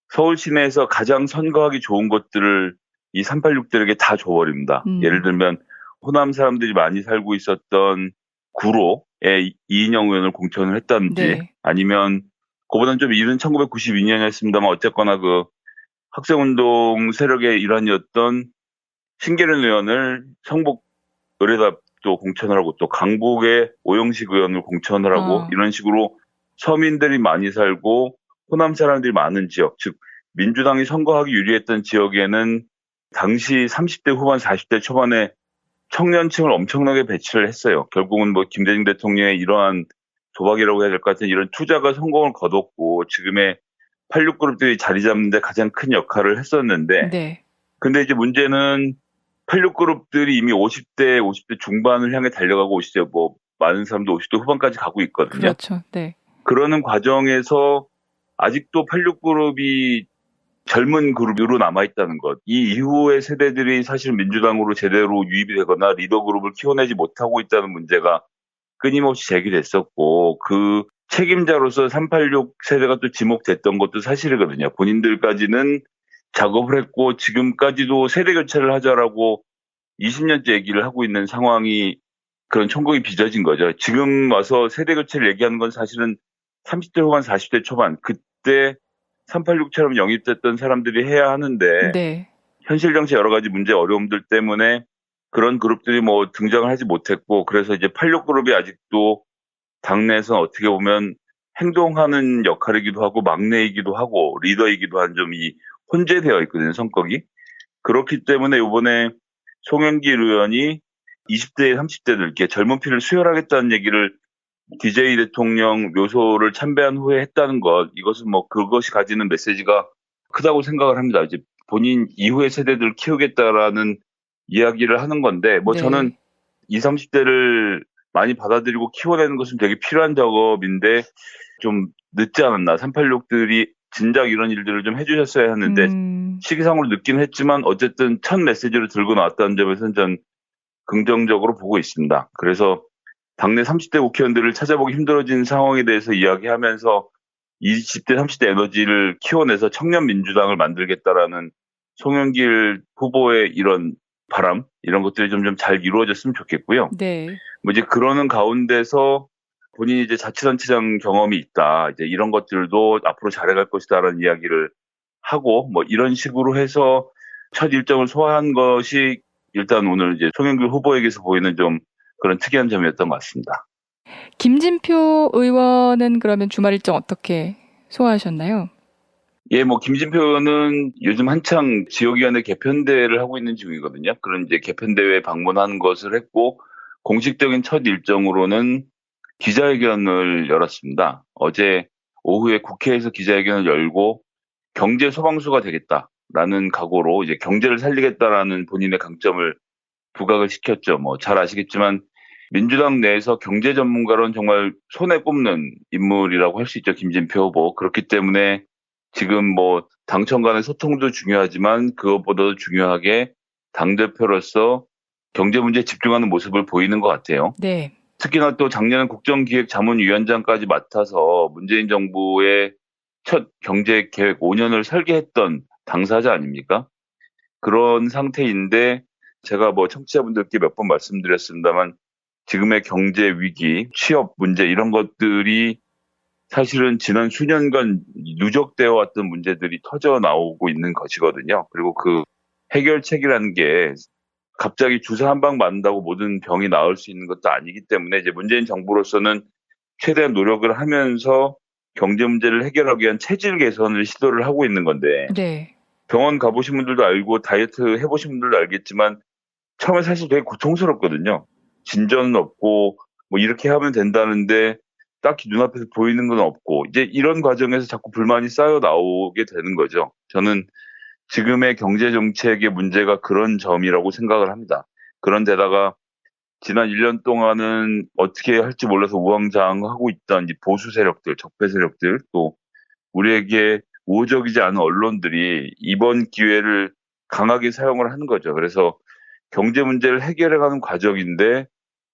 서울 시내에서 가장 선거하기 좋은 것들을 이 386들에게 다 줘버립니다. 예를 들면 호남 사람들이 많이 살고 있었던 구로에 이인영 의원을 공천을 했다든지, 네. 아니면 그보다는 좀 이른 1992년이었습니다만 어쨌거나 그 학생운동 세력의 일환이었던 신계련 의원을 성북 의뢰다 또 공천을 하고 또 강북의 오영식 의원을 공천을 하고 이런 식으로 서민들이 많이 살고 호남 사람들이 많은 지역, 즉 민주당이 선거하기 유리했던 지역에는 당시 30대 후반 40대 초반에 청년층을 엄청나게 배치를 했어요. 결국은 뭐 김대중 대통령의 이러한 도박이라고 해야 될 것 같은 이런 투자가 성공을 거뒀고 지금의 86그룹들이 자리 잡는 데 가장 큰 역할을 했었는데, 네. 근데 이제 문제는 86그룹들이 이미 50대 중반을 향해 달려가고 50대 뭐 많은 사람도 50대 후반까지 가고 있거든요. 그렇죠. 네. 그러는 과정에서 아직도 86그룹이 젊은 그룹으로 남아있다는 것. 이 이후의 세대들이 사실 민주당으로 제대로 유입이 되거나 리더 그룹을 키워내지 못하고 있다는 문제가 끊임없이 제기됐었고, 그 책임자로서 386 세대가 또 지목됐던 것도 사실이거든요. 본인들까지는 작업을 했고 지금까지도 세대 교체를 하자라고 20년째 얘기를 하고 있는 상황이 그런 천국이 빚어진 거죠. 지금 와서 세대 교체를 얘기하는 건 사실은 30대 후반 40대 초반 그때 386처럼 영입됐던 사람들이 해야 하는데, 네. 현실 정치 여러 가지 문제 어려움들 때문에 그런 그룹들이 뭐 등장을 하지 못했고, 그래서 이제 86그룹이 아직도 당내에서 어떻게 보면 행동하는 역할이기도 하고 막내이기도 하고 리더이기도 한 점이 혼재되어 있거든요, 성격이. 그렇기 때문에 이번에 송영길 의원이 20대, 30대들 이렇게 젊은 피를 수혈하겠다는 얘기를 DJ 대통령 묘소를 참배한 후에 했다는 것, 이것은 뭐 그것이 가지는 메시지가 크다고 생각을 합니다. 이제 본인 이후의 세대들을 키우겠다라는 이야기를 하는 건데, 뭐 네. 저는 20, 30대를 많이 받아들이고 키워내는 것은 되게 필요한 작업인데 좀 늦지 않았나. 386들이 진작 이런 일들을 좀 해주셨어야 했는데 시기상으로 늦긴 했지만 어쨌든 첫 메시지를 들고 나왔다는 점에서는 전 긍정적으로 보고 있습니다. 그래서 당내 30대 국회의원들을 찾아보기 힘들어진 상황에 대해서 이야기하면서 20대, 30대 에너지를 키워내서 청년 민주당을 만들겠다라는 송영길 후보의 이런 바람, 이런 것들이 좀 잘 이루어졌으면 좋겠고요. 네. 뭐 이제 그러는 가운데서 본인이 이제 자치단체장 경험이 있다, 이제 이런 것들도 앞으로 잘해갈 것이다라는 이야기를 하고, 뭐 이런 식으로 해서 첫 일정을 소화한 것이 일단 오늘 이제 송영길 후보에게서 보이는 좀 그런 특이한 점이었던 것 같습니다. 김진표 의원은 그러면 주말 일정 어떻게 소화하셨나요? 예, 김진표 의원은 요즘 한창 지역위원회 개편대회를 하고 있는 중이거든요. 그런 이제 개편대회 방문한 것을 했고, 공식적인 첫 일정으로는 기자회견을 열었습니다. 어제 오후에 국회에서 기자회견을 열고 경제 소방수가 되겠다라는 각오로 이제 경제를 살리겠다라는 본인의 강점을 부각을 시켰죠. 잘 아시겠지만 민주당 내에서 경제 전문가로는 정말 손에 꼽는 인물이라고 할 수 있죠. 김진표 후보. 그렇기 때문에 지금 당청 간의 소통도 중요하지만 그것보다도 중요하게 당대표로서 경제 문제에 집중하는 모습을 보이는 것 같아요. 네. 특히나 또 작년에 국정기획자문위원장까지 맡아서 문재인 정부의 첫 경제계획 5년을 설계했던 당사자 아닙니까? 그런 상태인데 제가 청취자분들께 몇 번 말씀드렸습니다만 지금의 경제 위기, 취업 문제 이런 것들이 사실은 지난 수년간 누적되어 왔던 문제들이 터져 나오고 있는 것이거든요. 그리고 그 해결책이라는 게 갑자기 주사 한 방 맞는다고 모든 병이 나을 수 있는 것도 아니기 때문에 이제 문재인 정부로서는 최대한 노력을 하면서 경제 문제를 해결하기 위한 체질 개선을 시도를 하고 있는 건데 네. 병원 가보신 분들도 알고 다이어트 해보신 분들도 알겠지만 처음에 사실 되게 고통스럽거든요. 진전은 없고 이렇게 하면 된다는데 딱히 눈앞에서 보이는 건 없고 이제 이런 과정에서 자꾸 불만이 쌓여 나오게 되는 거죠. 저는 지금의 경제 정책의 문제가 그런 점이라고 생각을 합니다. 그런데다가 지난 1년 동안은 어떻게 할지 몰라서 우왕좌왕하고 있던 보수 세력들, 적폐 세력들, 또 우리에게 우호적이지 않은 언론들이 이번 기회를 강하게 사용을 하는 거죠. 그래서 경제 문제를 해결해가는 과정인데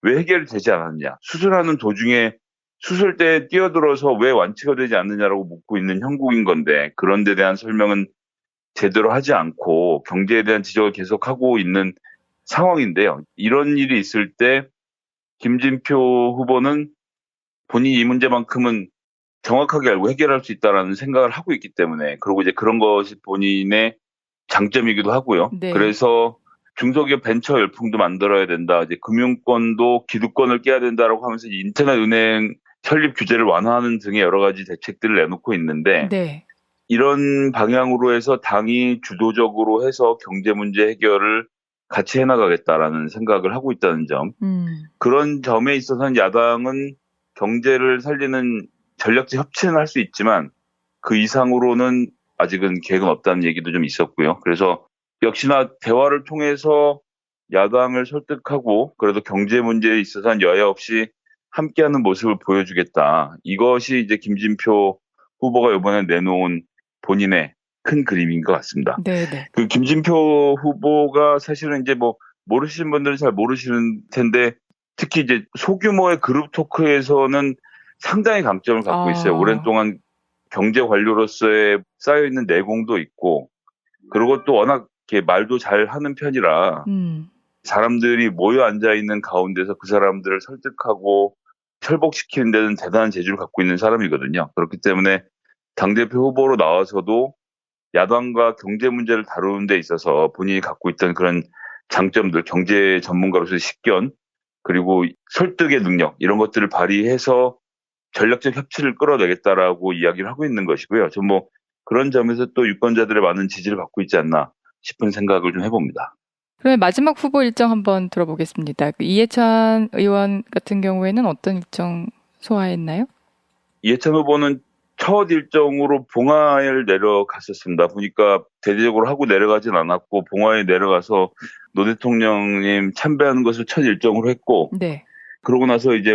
왜 해결이 되지 않았냐. 수술하는 도중에 수술대에 뛰어들어서 왜 완치가 되지 않느냐라고 묻고 있는 형국인 건데 그런 데 대한 설명은 제대로 하지 않고 경제에 대한 지적을 계속하고 있는 상황인데요. 이런 일이 있을 때 김진표 후보는 본인이 이 문제만큼은 정확하게 알고 해결할 수 있다라는 생각을 하고 있기 때문에 그리고 이제 그런 것이 본인의 장점이기도 하고요. 네. 그래서 중소기업 벤처 열풍도 만들어야 된다. 이제 금융권도 기득권을 깨야 된다라고 하면서 인터넷 은행 설립 규제를 완화하는 등의 여러 가지 대책들을 내놓고 있는데 네. 이런 방향으로 해서 당이 주도적으로 해서 경제 문제 해결을 같이 해나가겠다라는 생각을 하고 있다는 점. 그런 점에 있어서는 야당은 경제를 살리는 전략적 협치는 할 수 있지만 그 이상으로는 아직은 계획은 없다는 얘기도 좀 있었고요. 그래서 역시나 대화를 통해서 야당을 설득하고 그래도 경제 문제에 있어서는 여야 없이 함께하는 모습을 보여주겠다. 이것이 이제 김진표 후보가 이번에 내놓은 본인의 큰 그림인 것 같습니다. 네네. 그 김진표 후보가 사실은 이제 모르시는 분들은 잘 모르시는 텐데 특히 이제 소규모의 그룹 토크에서는 상당히 강점을 갖고 있어요. 오랜 동안 경제 관료로서의 쌓여있는 내공도 있고 그리고 또 워낙 이렇게 말도 잘 하는 편이라 사람들이 모여 앉아있는 가운데서 그 사람들을 설득하고 철복시키는 데는 대단한 재주를 갖고 있는 사람이거든요. 그렇기 때문에 당대표 후보로 나와서도 야당과 경제 문제를 다루는 데 있어서 본인이 갖고 있던 그런 장점들, 경제 전문가로서의 식견, 그리고 설득의 능력, 이런 것들을 발휘해서 전략적 협치를 끌어내겠다라고 이야기를 하고 있는 것이고요. 전 그런 점에서 또 유권자들의 많은 지지를 받고 있지 않나 싶은 생각을 좀 해봅니다. 그러면 마지막 후보 일정 한번 들어보겠습니다. 이해찬 의원 같은 경우에는 어떤 일정 소화했나요? 이해찬 후보는 첫 일정으로 봉화에 내려갔었습니다. 보니까 대대적으로 하고 내려가진 않았고 봉화에 내려가서 노 대통령님 참배하는 것을 첫 일정으로 했고 네. 그러고 나서 이제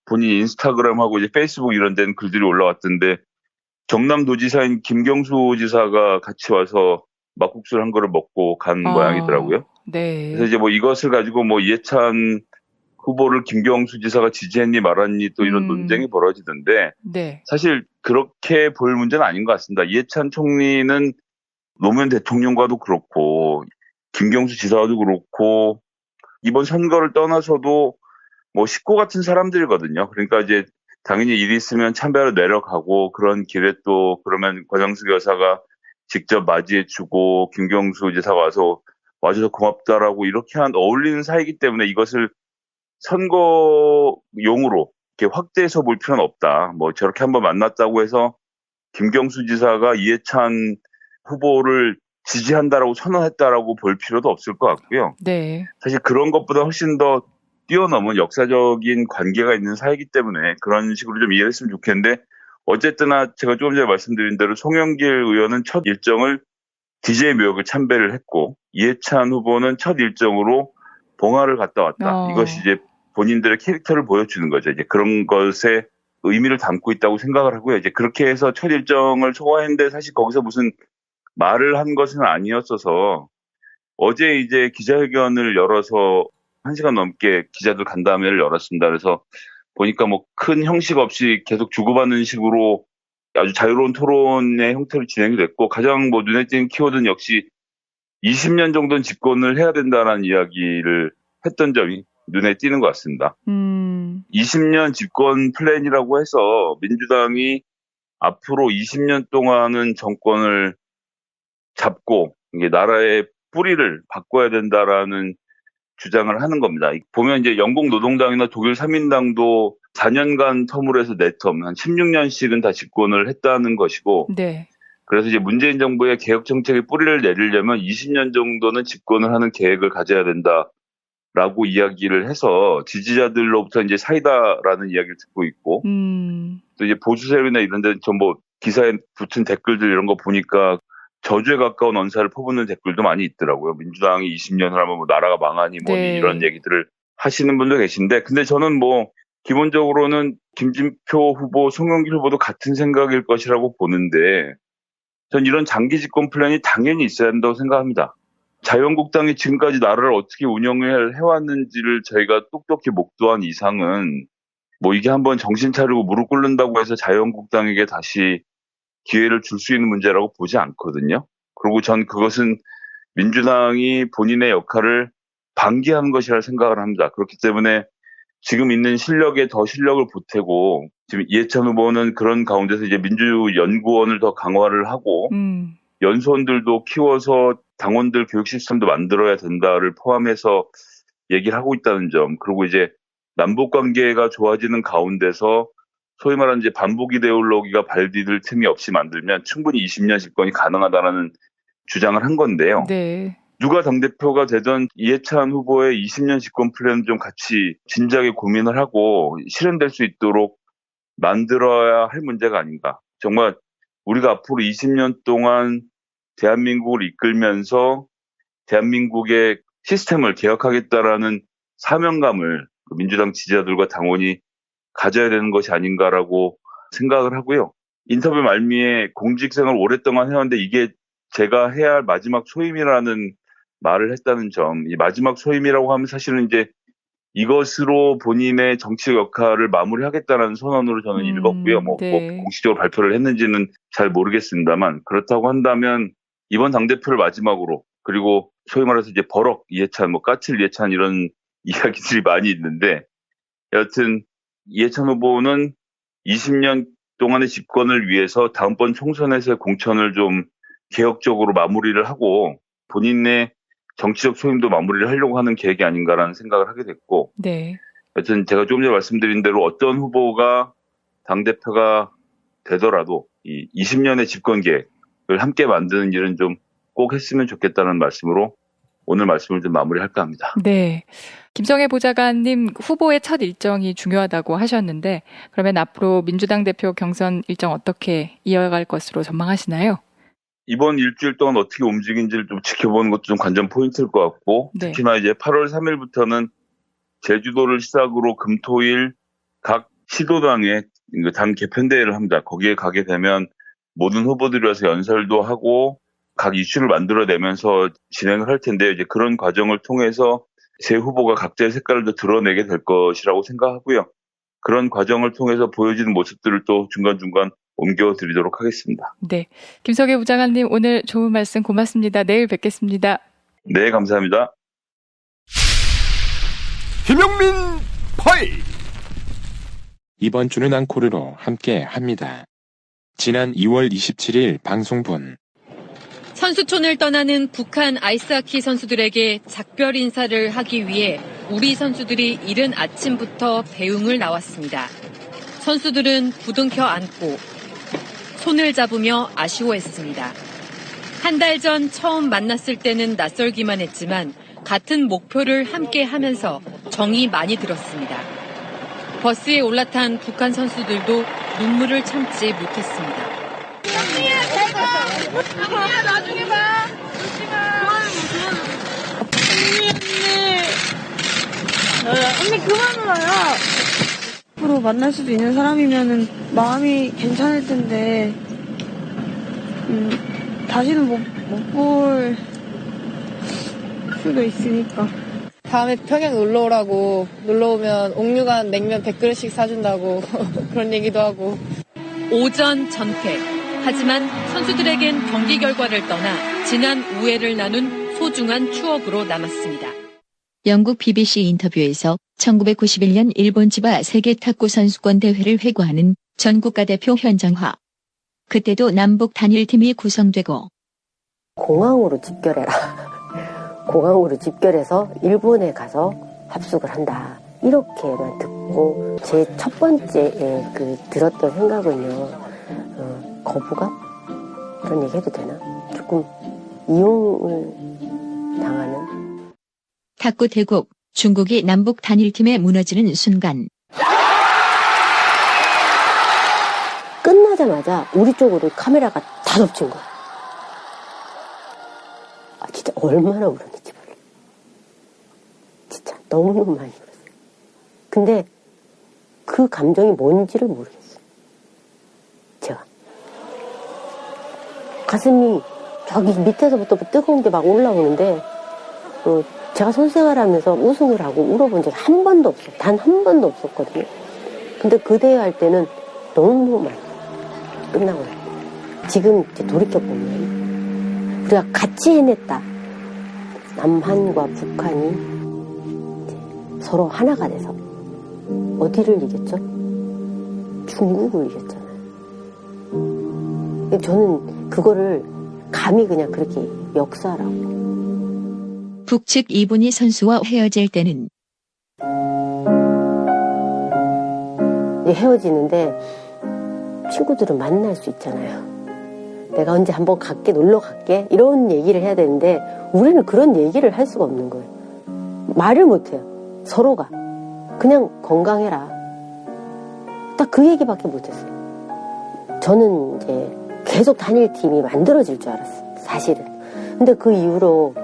본인 인스타그램하고 이제 페이스북 이런 데는 글들이 올라왔던데 경남도지사인 김경수 지사가 같이 와서 막국수를 한 그릇 먹고 간 모양이더라고요. 네. 그래서 이제 이것을 가지고 이해찬 후보를 김경수 지사가 지지했니 말았니 또 이런 논쟁이 벌어지던데 네. 사실 그렇게 볼 문제는 아닌 것 같습니다. 이해찬 총리는 노무현 대통령과도 그렇고 김경수 지사와도 그렇고 이번 선거를 떠나서도 식구 같은 사람들이거든요. 그러니까 이제 당연히 일이 있으면 참배하러 내려가고 그런 길에 또 그러면 권영숙 여사가 직접 맞이해주고 김경수 지사가 와줘서 고맙다라고 이렇게 어울리는 사이이기 때문에 이것을 선거용으로 이렇게 확대해서 볼 필요는 없다. 뭐 저렇게 한번 만났다고 해서 김경수 지사가 이해찬 후보를 지지한다라고 선언했다라고 볼 필요도 없을 것 같고요. 네. 사실 그런 것보다 훨씬 더 뛰어넘은 역사적인 관계가 있는 사이이기 때문에 그런 식으로 좀 이해했으면 좋겠는데 어쨌거나 제가 조금 전에 말씀드린 대로 송영길 의원은 첫 일정을 DJ 묘역을 참배를 했고 이해찬 후보는 첫 일정으로 봉화를 갔다 왔다. 이것이 이제 본인들의 캐릭터를 보여주는 거죠. 이제 그런 것에 의미를 담고 있다고 생각을 하고요. 이제 그렇게 해서 첫 일정을 소화했는데 사실 거기서 무슨 말을 한 것은 아니었어서 어제 이제 기자회견을 열어서 1시간 넘게 기자들 간담회를 열었습니다. 그래서 보니까 뭐 큰 형식 없이 계속 주고받는 식으로 아주 자유로운 토론의 형태로 진행이 됐고 가장 뭐 눈에 띄는 키워드는 역시 20년 정도는 집권을 해야 된다라는 이야기를 했던 점이 눈에 띄는 것 같습니다. 20년 집권 플랜이라고 해서 민주당이 앞으로 20년 동안은 정권을 잡고 이게 나라의 뿌리를 바꿔야 된다라는 주장을 하는 겁니다. 보면 이제 영국 노동당이나 독일 3인당도 4년간 텀으로 해서 4텀, 한 16년씩은 다 집권을 했다는 것이고, 네. 그래서 이제 문재인 정부의 개혁 정책의 뿌리를 내리려면 20년 정도는 집권을 하는 계획을 가져야 된다라고 이야기를 해서 지지자들로부터 이제 사이다라는 이야기를 듣고 있고, 또 이제 보수세력이나 이런 데 뭐 기사에 붙은 댓글들 이런 거 보니까 저주에 가까운 언사를 퍼붓는 댓글도 많이 있더라고요. 민주당이 20년을 하면 뭐 나라가 망하니 뭐니 네. 이런 얘기들을 하시는 분도 계신데, 근데 저는 뭐 기본적으로는 김진표 후보, 송영길 후보도 같은 생각일 것이라고 보는데, 전 이런 장기 집권 플랜이 당연히 있어야 한다고 생각합니다. 자유한국당이 지금까지 나라를 어떻게 운영을 해왔는지를 저희가 똑똑히 목도한 이상은 뭐 이게 한번 정신 차리고 무릎 꿇는다고 해서 자유한국당에게 다시 기회를 줄 수 있는 문제라고 보지 않거든요. 그리고 전 그것은 민주당이 본인의 역할을 방기하는 것이라 생각을 합니다. 그렇기 때문에 지금 있는 실력에 더 실력을 보태고, 지금 이해찬 후보는 그런 가운데서 이제 민주연구원을 더 강화를 하고, 연수원들도 키워서 당원들 교육 시스템도 만들어야 된다를 포함해서 얘기를 하고 있다는 점, 그리고 이제 남북 관계가 좋아지는 가운데서 소위 말하는 이제 반복 이데올로기가 발디딜 틈이 없이 만들면 충분히 20년 집권이 가능하다는 주장을 한 건데요. 네. 누가 당대표가 되던 이해찬 후보의 20년 집권 플랜을 좀 같이 진지하게 고민을 하고 실현될 수 있도록 만들어야 할 문제가 아닌가. 정말 우리가 앞으로 20년 동안 대한민국을 이끌면서 대한민국의 시스템을 개혁하겠다라는 사명감을 민주당 지지자들과 당원이 가져야 되는 것이 아닌가라고 생각을 하고요. 인터뷰 말미에 공직생활을 오랫동안 해왔는데 이게 제가 해야 할 마지막 소임이라는 말을 했다는 점, 이 마지막 소임이라고 하면 사실은 이제 이것으로 본인의 정치 역할을 마무리하겠다는 선언으로 저는 읽었고요. 뭐 공식적으로 발표를 했는지는 잘 모르겠습니다만, 그렇다고 한다면 이번 당대표를 마지막으로, 그리고 소위 말해서 이제 버럭 이해찬, 뭐 까칠 이해찬 이런 이야기들이 많이 있는데, 여하튼 이해찬 후보는 20년 동안의 집권을 위해서 다음번 총선에서의 공천을 좀 개혁적으로 마무리를 하고 본인의 정치적 소임도 마무리를 하려고 하는 계획이 아닌가라는 생각을 하게 됐고, 네. 여튼 제가 조금 전에 말씀드린 대로 어떤 후보가 당대표가 되더라도 이 20년의 집권 계획을 함께 만드는 일은 좀 꼭 했으면 좋겠다는 말씀으로 오늘 말씀을 좀 마무리할까 합니다. 네. 김성애 보좌관님, 후보의 첫 일정이 중요하다고 하셨는데, 그러면 앞으로 민주당 대표 경선 일정 어떻게 이어갈 것으로 전망하시나요? 이번 일주일 동안 어떻게 움직인지를 좀 지켜보는 것도 좀 관전 포인트일 것 같고, 네. 특히나 이제 8월 3일부터는 제주도를 시작으로 금토일 각 시도당의 당 개편대회를 합니다. 거기에 가게 되면 모든 후보들이 와서 연설도 하고 각 이슈를 만들어내면서 진행을 할 텐데, 이제 그런 과정을 통해서 세 후보가 각자의 색깔을 더 드러내게 될 것이라고 생각하고요. 그런 과정을 통해서 보여지는 모습들을 또 중간중간 옮겨드리도록 하겠습니다. 네. 김성애 부장관님, 오늘 좋은 말씀 고맙습니다. 내일 뵙겠습니다. 네, 감사합니다. 김용민 파이! 이번 주는 앙코르로 함께 합니다. 지난 2월 27일 방송분. 선수촌을 떠나는 북한 아이스하키 선수들에게 작별 인사를 하기 위해 우리 선수들이 이른 아침부터 배웅을 나왔습니다. 선수들은 부둥켜 안고 손을 잡으며 아쉬워했습니다. 한 달 전 처음 만났을 때는 낯설기만 했지만 같은 목표를 함께 하면서 정이 많이 들었습니다. 버스에 올라탄 북한 선수들도 눈물을 참지 못했습니다. 언니야 나중에 봐. 언니 그만 울어요. 앞으로 만날 수도 있는 사람이면은 마음이 괜찮을 텐데 다시는 못 볼 수도 있으니까. 다음에 평양 놀러 오라고, 놀러 오면 옥류관 냉면 100그릇씩 사준다고 그런 얘기도 하고. 오전 전패. 하지만 선수들에겐 경기 결과를 떠나 지난 우애를 나눈 소중한 추억으로 남았습니다. 영국 BBC 인터뷰에서 1991년 일본 지바 세계 탁구 선수권 대회를 회고하는 전 국가대표 현정화. 그때도 남북 단일팀이 구성되고 공항으로 집결해라. 공항으로 집결해서 일본에 가서 합숙을 한다. 이렇게만 듣고 제 첫 번째 들었던 생각은요. 거부감? 그런 얘기 해도 되나? 조금 이용을 당하는. 탁구 대국 중국이 남북 단일팀에 무너지는 순간 끝나자마자 우리 쪽으로 카메라가 다 덮친 거야. 진짜 얼마나 울었는지 몰라. 진짜 너무너무 많이 울었어요. 근데 그 감정이 뭔지를 모르겠어요. 제가. 가슴이 저기 밑에서부터 뜨거운 게 막 올라오는데 제가 선생활하면서 우승을 하고 울어본 적이 한 번도 없어요. 단 한 번도 없었거든요. 근데 그 대회 할 때는 너무너무 많이 끝나고 날 때. 지금 이제 돌이켜보면 우리가 같이 해냈다. 남한과 북한이 이제 서로 하나가 돼서 어디를 이겼죠? 중국을 이겼잖아요. 저는 그거를 감히 그냥 그렇게 역사라고. 북측 이분희 선수와 헤어질 때는 헤어지는데 친구들은 만날 수 있잖아요. 내가 언제 한번 갈게, 놀러 갈게 이런 얘기를 해야 되는데 우리는 그런 얘기를 할 수가 없는 거예요. 말을 못해요. 서로가. 그냥 건강해라. 딱 그 얘기밖에 못했어요. 저는 이제 계속 단일팀이 만들어질 줄 알았어요. 사실은. 근데 그 이후로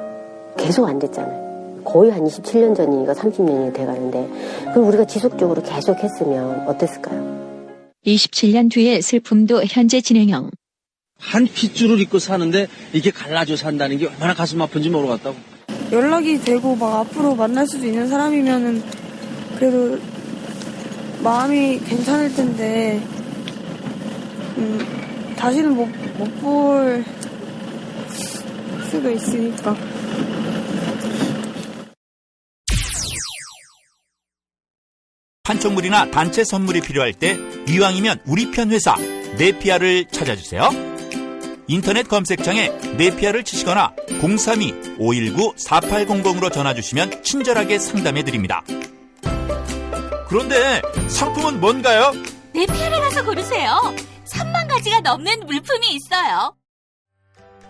계속 안 됐잖아요. 거의 한 27년 전이니까 30년이 돼가는데 그럼 우리가 지속적으로 계속 했으면 어땠을까요? 27년 뒤의 슬픔도 현재 진행형. 한 핏줄을 입고 사는데 이게 갈라져 산다는 게 얼마나 가슴 아픈지 모르겠다고. 연락이 되고 막 앞으로 만날 수도 있는 사람이면은 그래도 마음이 괜찮을 텐데 다시는 못 볼 수도 있으니까. 판촉물이나 단체 선물이 필요할 때 이왕이면 우리 편 회사 네피아를 찾아주세요. 인터넷 검색창에 네피아를 치시거나 032-519-4800으로 전화주시면 친절하게 상담해드립니다. 그런데 상품은 뭔가요? 네피아를 가서 고르세요. 3만 가지가 넘는 물품이 있어요.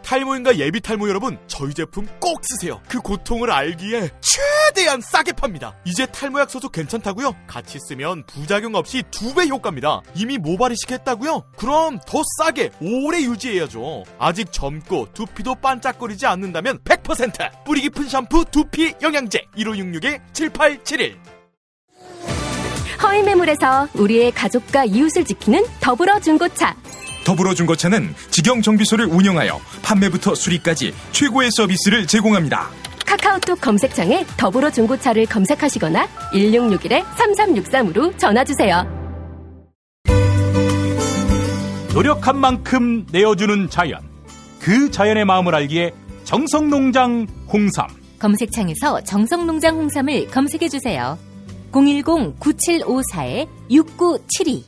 탈모인가 예비 탈모 여러분, 저희 제품 꼭 쓰세요. 그 고통을 알기에 최대한 싸게 팝니다. 이제 탈모약 써도 괜찮다고요? 같이 쓰면 부작용 없이 2배 효과입니다. 이미 모발 이식했다고요? 그럼 더 싸게 오래 유지해야죠. 아직 젊고 두피도 반짝거리지 않는다면 100% 뿌리 깊은 샴푸 두피 영양제 1566-7871. 허위 매물에서 우리의 가족과 이웃을 지키는 더불어 중고차. 더불어중고차는 직영정비소를 운영하여 판매부터 수리까지 최고의 서비스를 제공합니다. 카카오톡 검색창에 더불어 중고차를 검색하시거나 1661-3363으로 전화주세요. 노력한 만큼 내어주는 자연. 그 자연의 마음을 알기에 정성농장 홍삼. 검색창에서 정성농장 홍삼을 검색해주세요. 010-9754-6972.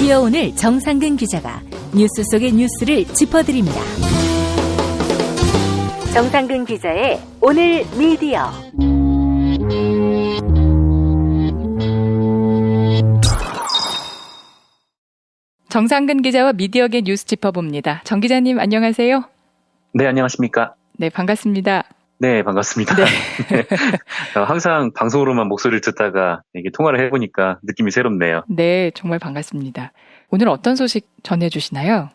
미디어 오늘 정상근 기자가 뉴스 속의 뉴스를 짚어드립니다. 정상근 기자의 오늘 미디어. 정상근 기자와 미디어계 뉴스 짚어봅니다. 정 기자님 안녕하세요. 네, 안녕하십니까. 네, 반갑습니다. 네, 반갑습니다. 네. 항상 방송으로만 목소리를 듣다가 이게 통화를 해보니까 느낌이 새롭네요. 네, 정말 반갑습니다. 오늘 어떤 소식 전해주시나요?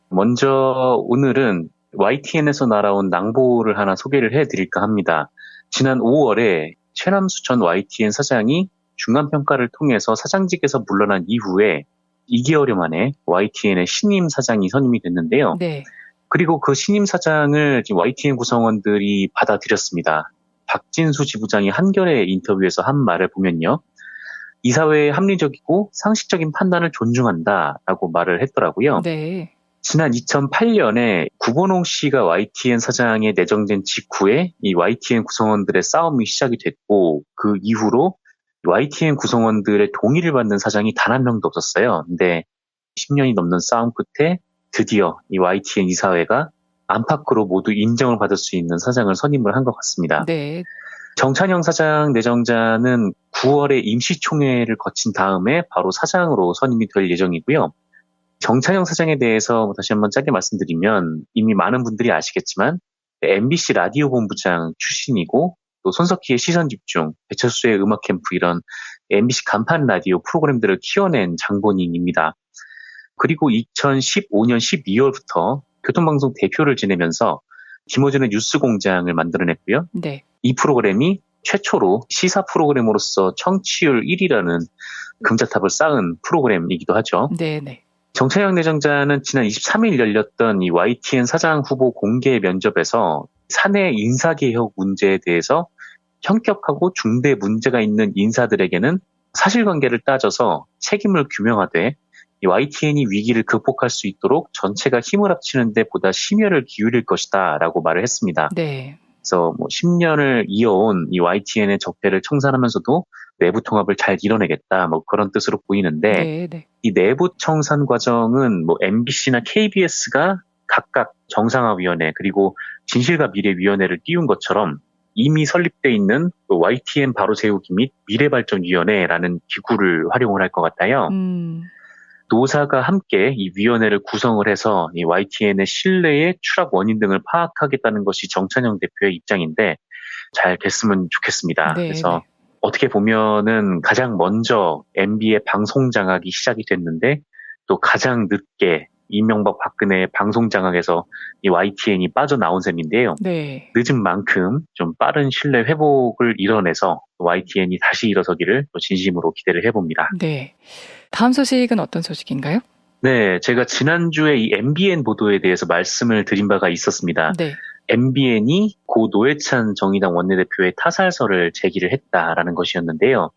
먼저 오늘은 YTN에서 날아온 낭보를 하나 소개를 해드릴까 합니다. 지난 5월에 최남수 전 YTN 사장이 중간평가를 통해서 사장직에서 물러난 이후에 2개월여 만에 YTN의 신임 사장이 선임이 됐는데요. 네. 그리고 그 신임 사장을 지금 YTN 구성원들이 받아들였습니다. 박진수 지부장이 한겨레 인터뷰에서 한 말을 보면요. 이사회의 합리적이고 상식적인 판단을 존중한다라고 말을 했더라고요. 네. 지난 2008년에 구본홍 씨가 YTN 사장에 내정된 직후에 이 YTN 구성원들의 싸움이 시작이 됐고 그 이후로 YTN 구성원들의 동의를 받는 사장이 단 한 명도 없었어요. 근데 10년이 넘는 싸움 끝에 드디어 이 YTN 이사회가 안팎으로 모두 인정을 받을 수 있는 사장을 선임을 한 것 같습니다. 네. 정찬영 사장 내정자는 9월에 임시총회를 거친 다음에 바로 사장으로 선임이 될 예정이고요. 정찬영 사장에 대해서 다시 한번 짧게 말씀드리면 이미 많은 분들이 아시겠지만 MBC 라디오 본부장 출신이고 또 손석희의 시선집중, 배철수의 음악캠프 이런 MBC 간판 라디오 프로그램들을 키워낸 장본인입니다. 그리고 2015년 12월부터 교통방송 대표를 지내면서 김어준의 뉴스공장을 만들어냈고요. 네. 이 프로그램이 최초로 시사 프로그램으로서 청취율 1위라는 금자탑을 쌓은 프로그램이기도 하죠. 네네. 정찬영 내정자는 지난 23일 열렸던 이 YTN 사장 후보 공개 면접에서 사내 인사개혁 문제에 대해서 현격하고 중대 문제가 있는 인사들에게는 사실관계를 따져서 책임을 규명하되 이 YTN이 위기를 극복할 수 있도록 전체가 힘을 합치는 데 보다 심혈을 기울일 것이다 라고 말을 했습니다. 네. 그래서 10년을 이어온 이 YTN의 적폐를 청산하면서도 내부 통합을 잘 이뤄내겠다 그런 뜻으로 보이는데 네. 이 내부 청산 과정은 MBC나 KBS가 각각 정상화위원회 그리고 진실과 미래위원회를 띄운 것처럼 이미 설립돼 있는 YTN 바로세우기 및 미래발전위원회라는 기구를 활용을 할 것 같아요. 노사가 함께 이 위원회를 구성을 해서 이 YTN의 신뢰의 추락 원인 등을 파악하겠다는 것이 정찬영 대표의 입장인데 잘 됐으면 좋겠습니다. 네, 그래서 어떻게 보면은 가장 먼저 MB의 방송 장악이 시작이 됐는데 또 가장 늦게 이명박 박근혜의 방송 장악에서 이 YTN이 빠져나온 셈인데요. 네. 늦은 만큼 좀 빠른 신뢰 회복을 이뤄내서 YTN이 다시 일어서기를 또 진심으로 기대를 해봅니다. 네. 다음 소식은 어떤 소식인가요? 네, 제가 지난주에 이 MBN 보도에 대해서 말씀을 드린 바가 있었습니다. 네. MBN이 고 노회찬 정의당 원내대표의 타살설을 제기를 했다라는 것이었는데요.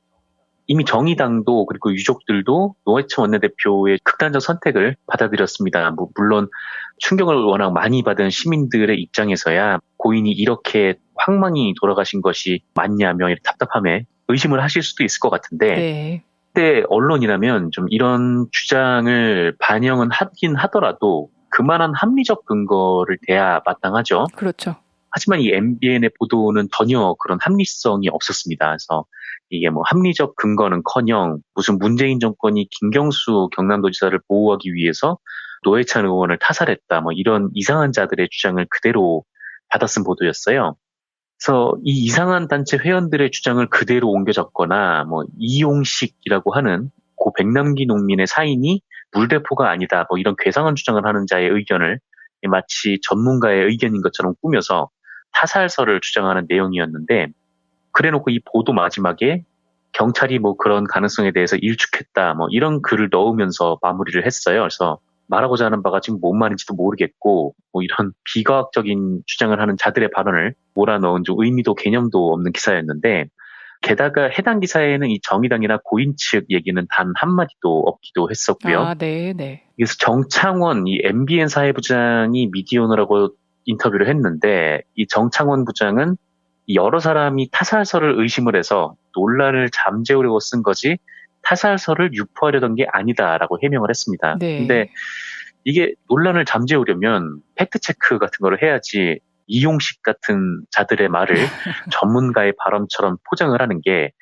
이미 정의당도 그리고 유족들도 노회찬 원내대표의 극단적 선택을 받아들였습니다. 물론 충격을 워낙 많이 받은 시민들의 입장에서야 고인이 이렇게 황망히 돌아가신 것이 맞냐며 답답함에 의심을 하실 수도 있을 것 같은데 네. 그때 언론이라면 좀 이런 주장을 반영은 하긴 하더라도 그만한 합리적 근거를 대야 마땅하죠. 그렇죠. 하지만 이 MBN의 보도는 전혀 그런 합리성이 없었습니다. 그래서 이게 합리적 근거는커녕 무슨 문재인 정권이 김경수 경남도지사를 보호하기 위해서 노회찬 의원을 타살했다 이런 이상한 자들의 주장을 그대로 받아쓴 보도였어요. 그래서 이 이상한 단체 회원들의 주장을 그대로 옮겨 적거나 이용식이라고 하는 고 백남기 농민의 사인이 물대포가 아니다 이런 괴상한 주장을 하는 자의 의견을 마치 전문가의 의견인 것처럼 꾸며서 타살설을 주장하는 내용이었는데 그래놓고 이 보도 마지막에 경찰이 그런 가능성에 대해서 일축했다 이런 글을 넣으면서 마무리를 했어요. 그래서 말하고자 하는 바가 지금 뭔 말인지도 모르겠고 이런 비과학적인 주장을 하는 자들의 발언을 몰아넣은 좀 의미도 개념도 없는 기사였는데 게다가 해당 기사에는 이 정의당이나 고인 측 얘기는 단 한마디도 없기도 했었고요. 아, 네. 그래서 정창원 이 MBN 사회부장이 미디어오늘하고 인터뷰를 했는데 이 정창원 부장은 여러 사람이 타살설을 의심을 해서 논란을 잠재우려고 쓴 거지 타살설을 유포하려던 게 아니다라고 해명을 했습니다. 네. 근데 이게 논란을 잠재우려면 팩트체크 같은 거를 해야지 이용식 같은 자들의 말을 전문가의 발언처럼 포장을 하는 게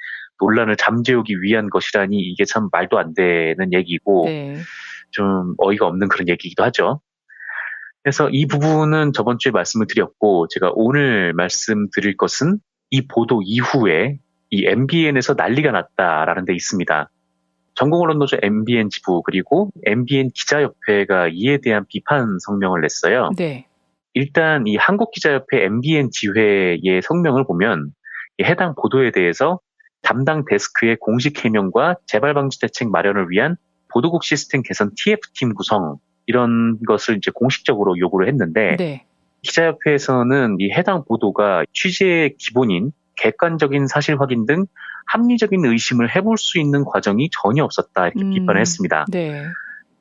논란을 잠재우기 위한 것이라니 이게 참 말도 안 되는 얘기고 네. 좀 어이가 없는 그런 얘기이기도 하죠. 그래서 이 부분은 저번 주에 말씀을 드렸고 제가 오늘 말씀드릴 것은 이 보도 이후에 이 MBN에서 난리가 났다라는 데 있습니다. 전국언론노조 MBN 지부 그리고 MBN 기자협회가 이에 대한 비판 성명을 냈어요. 네. 일단 이 한국기자협회 MBN 지회의 성명을 보면 해당 보도에 대해서 담당 데스크의 공식 해명과 재발방지 대책 마련을 위한 보도국 시스템 개선 TF팀 구성 이런 것을 이제 공식적으로 요구를 했는데 네. 기자협회에서는 이 해당 보도가 취재의 기본인 객관적인 사실 확인 등 합리적인 의심을 해볼 수 있는 과정이 전혀 없었다 이렇게 비판을 했습니다. 네.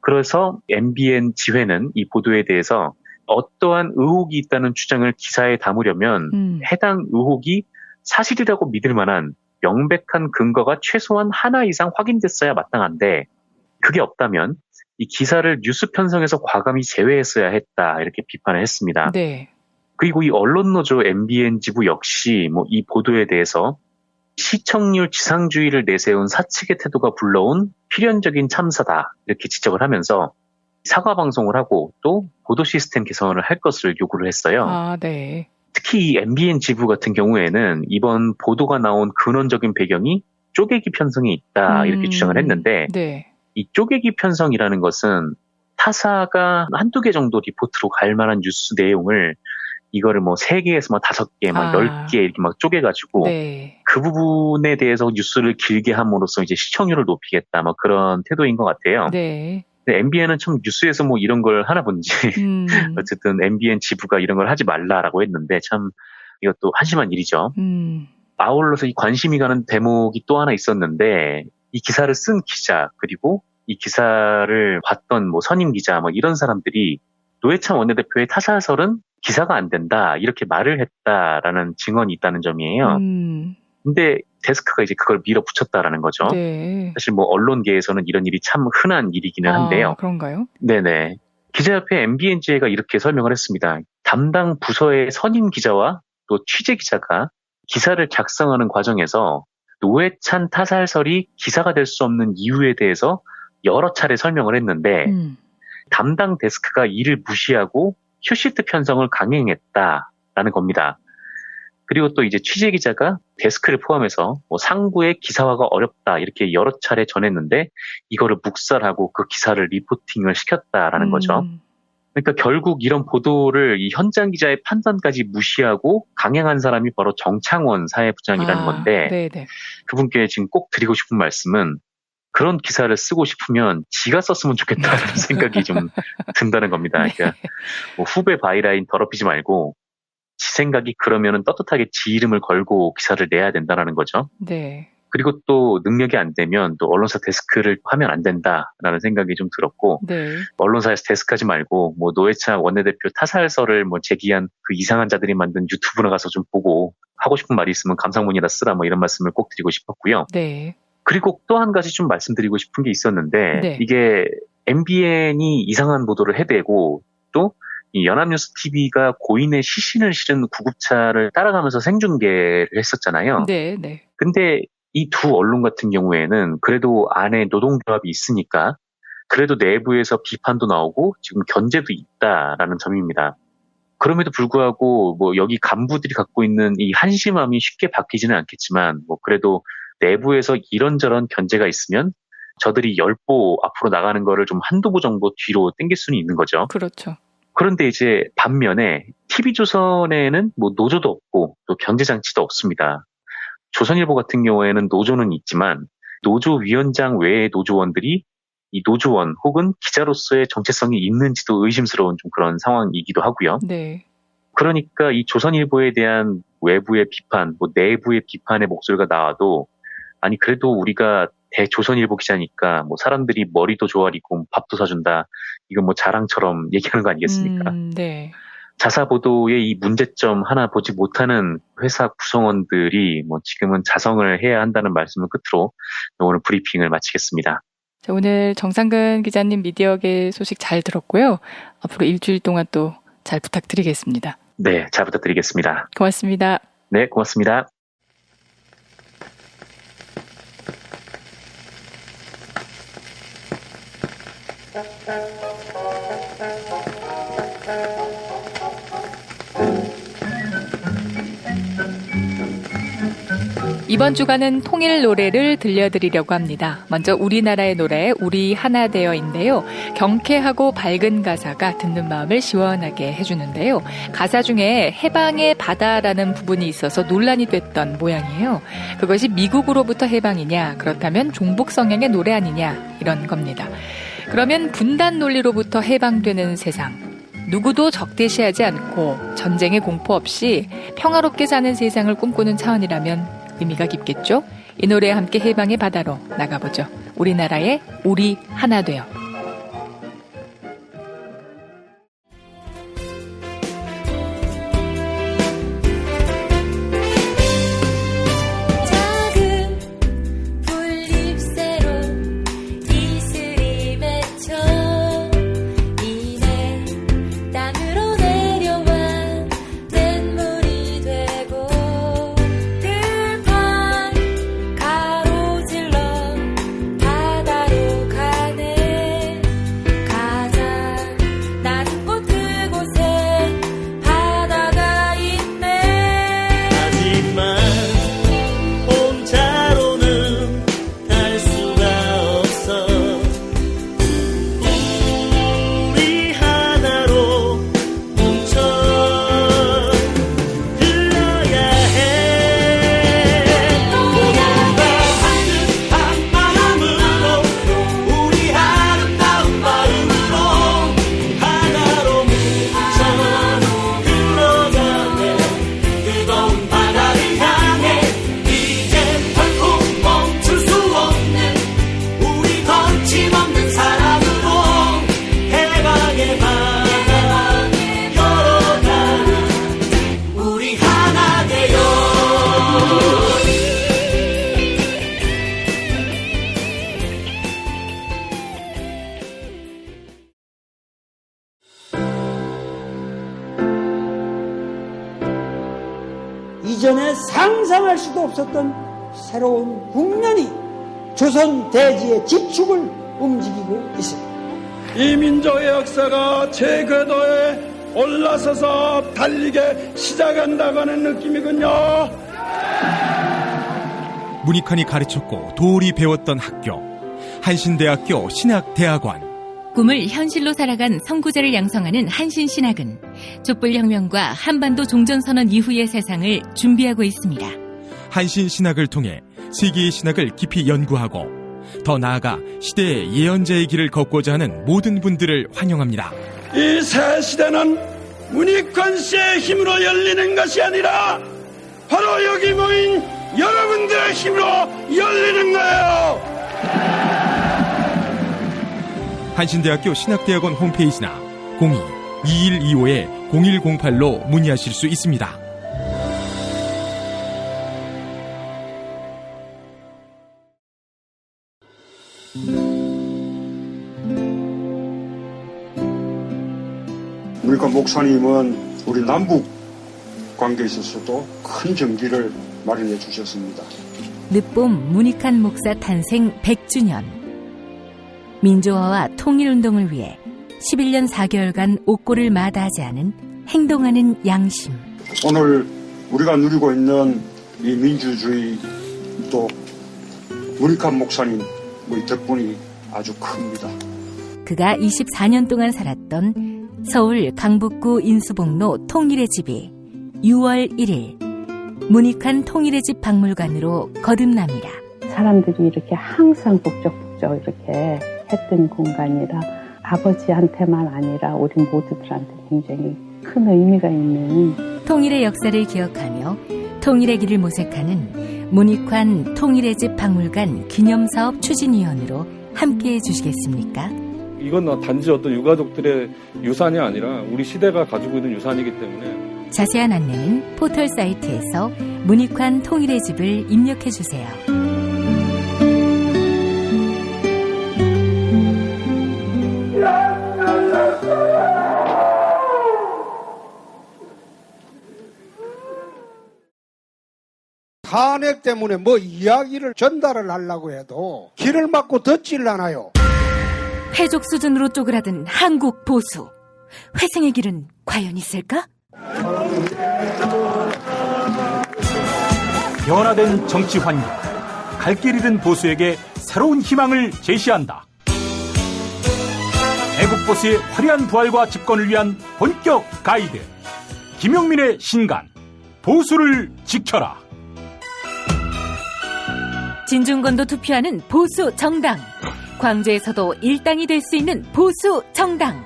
그래서 MBN 지회는 이 보도에 대해서 어떠한 의혹이 있다는 주장을 기사에 담으려면 해당 의혹이 사실이라고 믿을 만한 명백한 근거가 최소한 하나 이상 확인됐어야 마땅한데 그게 없다면 이 기사를 뉴스 편성에서 과감히 제외했어야 했다 이렇게 비판을 했습니다. 네. 그리고 이 언론노조 MBN 지부 역시 이 보도에 대해서 시청률 지상주의를 내세운 사측의 태도가 불러온 필연적인 참사다 이렇게 지적을 하면서 사과 방송을 하고 또 보도 시스템 개선을 할 것을 요구를 했어요. 아, 네. 특히 이 MBN 지부 같은 경우에는 이번 보도가 나온 근원적인 배경이 쪼개기 편성이 있다 이렇게 주장을 했는데 네. 이 쪼개기 편성이라는 것은 타사가 한두 개 정도 리포트로 갈 만한 뉴스 내용을 이거를 3개에서 5개, 10개 이렇게 쪼개가지고 네. 그 부분에 대해서 뉴스를 길게 함으로써 이제 시청률을 높이겠다 그런 태도인 것 같아요. 네. 근데 MBN은 참 뉴스에서 이런 걸 하나 본지 어쨌든 MBN 지부가 이런 걸 하지 말라라고 했는데 참 이것도 한심한 일이죠. 아울러서 이 관심이 가는 대목이 또 하나 있었는데 이 기사를 쓴 기자 그리고 이 기사를 봤던 선임 기자 이런 사람들이 노회찬 원내대표의 타살설은 기사가 안 된다 이렇게 말을 했다라는 증언이 있다는 점이에요. 근데 데스크가 이제 그걸 밀어붙였다라는 거죠. 네. 사실 언론계에서는 이런 일이 참 흔한 일이기는 한데요. 아, 그런가요? 네네. 기자협회 MBN지회가 이렇게 설명을 했습니다. 담당 부서의 선임 기자와 또 취재 기자가 기사를 작성하는 과정에서 노회찬 타살설이 기사가 될 수 없는 이유에 대해서 여러 차례 설명을 했는데 담당 데스크가 이를 무시하고 휴시트 편성을 강행했다라는 겁니다. 그리고 또 이제 취재 기자가 데스크를 포함해서 상부의 기사화가 어렵다 이렇게 여러 차례 전했는데 이거를 묵살하고 그 기사를 리포팅을 시켰다라는 거죠. 그러니까 결국 이런 보도를 이 현장 기자의 판단까지 무시하고 강행한 사람이 바로 정창원 사회부장이라는 건데 네네. 그분께 지금 꼭 드리고 싶은 말씀은 그런 기사를 쓰고 싶으면 지가 썼으면 좋겠다는 생각이 좀 든다는 겁니다. 그러니까 후배 바이라인 더럽히지 말고 지 생각이 그러면은 떳떳하게 지 이름을 걸고 기사를 내야 된다는 거죠. 네. 그리고 또 능력이 안 되면 또 언론사 데스크를 하면 안 된다라는 생각이 좀 들었고 네. 언론사에서 데스크하지 말고 노회찬 원내대표 타살설을 제기한 그 이상한 자들이 만든 유튜브나 가서 좀 보고 하고 싶은 말이 있으면 감상문이나 쓰라 이런 말씀을 꼭 드리고 싶었고요. 네. 그리고 또 한 가지 좀 말씀드리고 싶은 게 있었는데 네. 이게 MBN이 이상한 보도를 해대고 또 이 연합뉴스 TV가 고인의 시신을 실은 구급차를 따라가면서 생중계를 했었잖아요. 네, 네. 근데 이 두 언론 같은 경우에는 그래도 안에 노동조합이 있으니까 그래도 내부에서 비판도 나오고 지금 견제도 있다라는 점입니다. 그럼에도 불구하고 여기 간부들이 갖고 있는 이 한심함이 쉽게 바뀌지는 않겠지만 그래도 내부에서 이런저런 견제가 있으면 저들이 10보 앞으로 나가는 거를 좀 한두 보 정도 뒤로 당길 수는 있는 거죠. 그렇죠. 그런데 이제 반면에 TV조선에는 노조도 없고 또 견제장치도 없습니다. 조선일보 같은 경우에는 노조는 있지만 노조위원장 외의 노조원들이 이 노조원 혹은 기자로서의 정체성이 있는지도 의심스러운 좀 그런 상황이기도 하고요. 네. 그러니까 이 조선일보에 대한 외부의 비판, 내부의 비판의 목소리가 나와도 아니 그래도 우리가 대조선일보 기자니까 사람들이 머리도 조아리고 밥도 사준다. 이건 자랑처럼 얘기하는 거 아니겠습니까? 네. 자사 보도의 이 문제점 하나 보지 못하는 회사 구성원들이 지금은 자성을 해야 한다는 말씀을 끝으로 오늘 브리핑을 마치겠습니다. 자, 오늘 정상근 기자님 미디어계 소식 잘 들었고요. 앞으로 일주일 동안 또 잘 부탁드리겠습니다. 네, 잘 부탁드리겠습니다. 고맙습니다. 네, 고맙습니다. 이번 주간은 통일 노래를 들려드리려고 합니다. 먼저 우리나라의 노래 우리 하나 되어인데요. 경쾌하고 밝은 가사가 듣는 마음을 시원하게 해주는데요. 가사 중에 해방의 바다라는 부분이 있어서 논란이 됐던 모양이에요. 그것이 미국으로부터 해방이냐, 그렇다면 종북 성향의 노래 아니냐, 이런 겁니다. 그러면 분단 논리로부터 해방되는 세상, 누구도 적대시하지 않고 전쟁의 공포 없이 평화롭게 사는 세상을 꿈꾸는 차원이라면 의미가 깊겠죠? 이 노래에 함께 해방의 바다로 나가보죠. 우리나라의 우리 하나 되어. 이전에 상상할 수도 없었던 새로운 국면이 조선 대지의 지축을 움직이고 있습니다. 이 민족의 역사가 제 궤도에 올라서서 달리게 시작한다고 하는 느낌이군요. 문익환이 가르쳤고 도울이 배웠던 학교, 한신대학교 신학대학원. 꿈을 현실로 살아간 선구자를 양성하는 한신신학은 촛불혁명과 한반도 종전선언 이후의 세상을 준비하고 있습니다. 한신신학을 통해 세계의 신학을 깊이 연구하고 더 나아가 시대의 예언자의 길을 걷고자 하는 모든 분들을 환영합니다. 이 새 시대는 문익환 씨의 힘으로 열리는 것이 아니라 바로 여기 모인 여러분들의 힘으로 열리는 거예요. 한신대학교 신학대학원 홈페이지나 02-2125-0108로 문의하실 수 있습니다. 문익환 목사님은 우리 남북 관계에 있어서도 큰 정기를 마련해 주셨습니다. 늦봄 문익환 목사 탄생 100주년. 민주화와 통일운동을 위해 11년 4개월간 옥고를 마다하지 않은 행동하는 양심. 오늘 우리가 누리고 있는 이 민주주의 또 문익환 목사님 덕분이 아주 큽니다. 그가 24년 동안 살았던 서울 강북구 인수봉로 통일의 집이 6월 1일 문익환 통일의 집 박물관으로 거듭납니다. 사람들이 이렇게 항상 북적북적 이렇게 했던 공간이라 아버지한테만 아니라 우리 모두들한테 굉장히 큰 의미가 있는 통일의 역사를 기억하며 통일의 길을 모색하는 문익환 통일의 집 박물관 기념사업 추진위원으로 함께해 주시겠습니까? 이건 단지 어떤 유가족들의 유산이 아니라 우리 시대가 가지고 있는 유산이기 때문에. 자세한 안내는 포털 사이트에서 문익환 통일의 집을 입력해 주세요. 탄핵 때문에 뭐 이야기를 전달을 하려고 해도 길을 막고 듣질 않아요. 해족 수준으로 쪼그라든 한국 보수. 회생의 길은 과연 있을까? 변화된 정치 환경, 갈 길 잃은 보수에게 새로운 희망을 제시한다. 애국 보수의 화려한 부활과 집권을 위한 본격 가이드. 김용민의 신간, 보수를 지켜라. 진중권도 투표하는 보수 정당. 광주에서도 일당이 될 수 있는 보수 정당.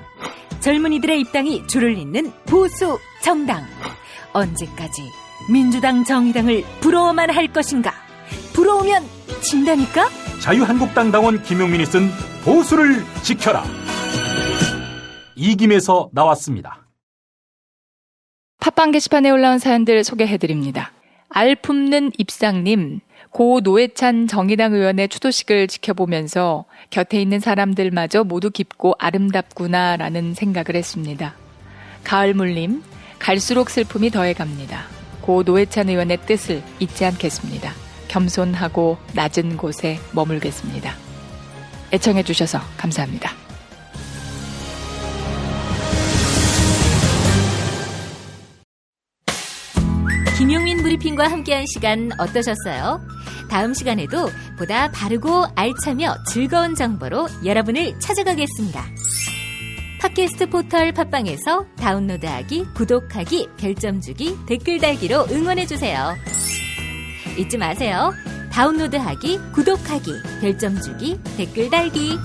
젊은이들의 입당이 줄을 잇는 보수 정당. 언제까지 민주당 정의당을 부러워만 할 것인가? 부러우면 진다니까? 자유한국당 당원 김용민이 쓴 보수를 지켜라. 이김에서 나왔습니다. 팟빵 게시판에 올라온 사연들 소개해드립니다. 알품는 입상님, 고 노회찬 정의당 의원의 추도식을 지켜보면서 곁에 있는 사람들마저 모두 깊고 아름답구나라는 생각을 했습니다. 가을물님, 갈수록 슬픔이 더해갑니다. 고 노회찬 의원의 뜻을 잊지 않겠습니다. 겸손하고 낮은 곳에 머물겠습니다. 애청해 주셔서 감사합니다. 김용민 브리핑과 함께한 시간 어떠셨어요? 다음 시간에도 보다 바르고 알차며 즐거운 정보로 여러분을 찾아가겠습니다. 팟캐스트 포털 팟빵에서 다운로드하기, 구독하기, 별점 주기, 댓글 달기로 응원해주세요. 잊지 마세요. 다운로드하기, 구독하기, 별점 주기, 댓글 달기.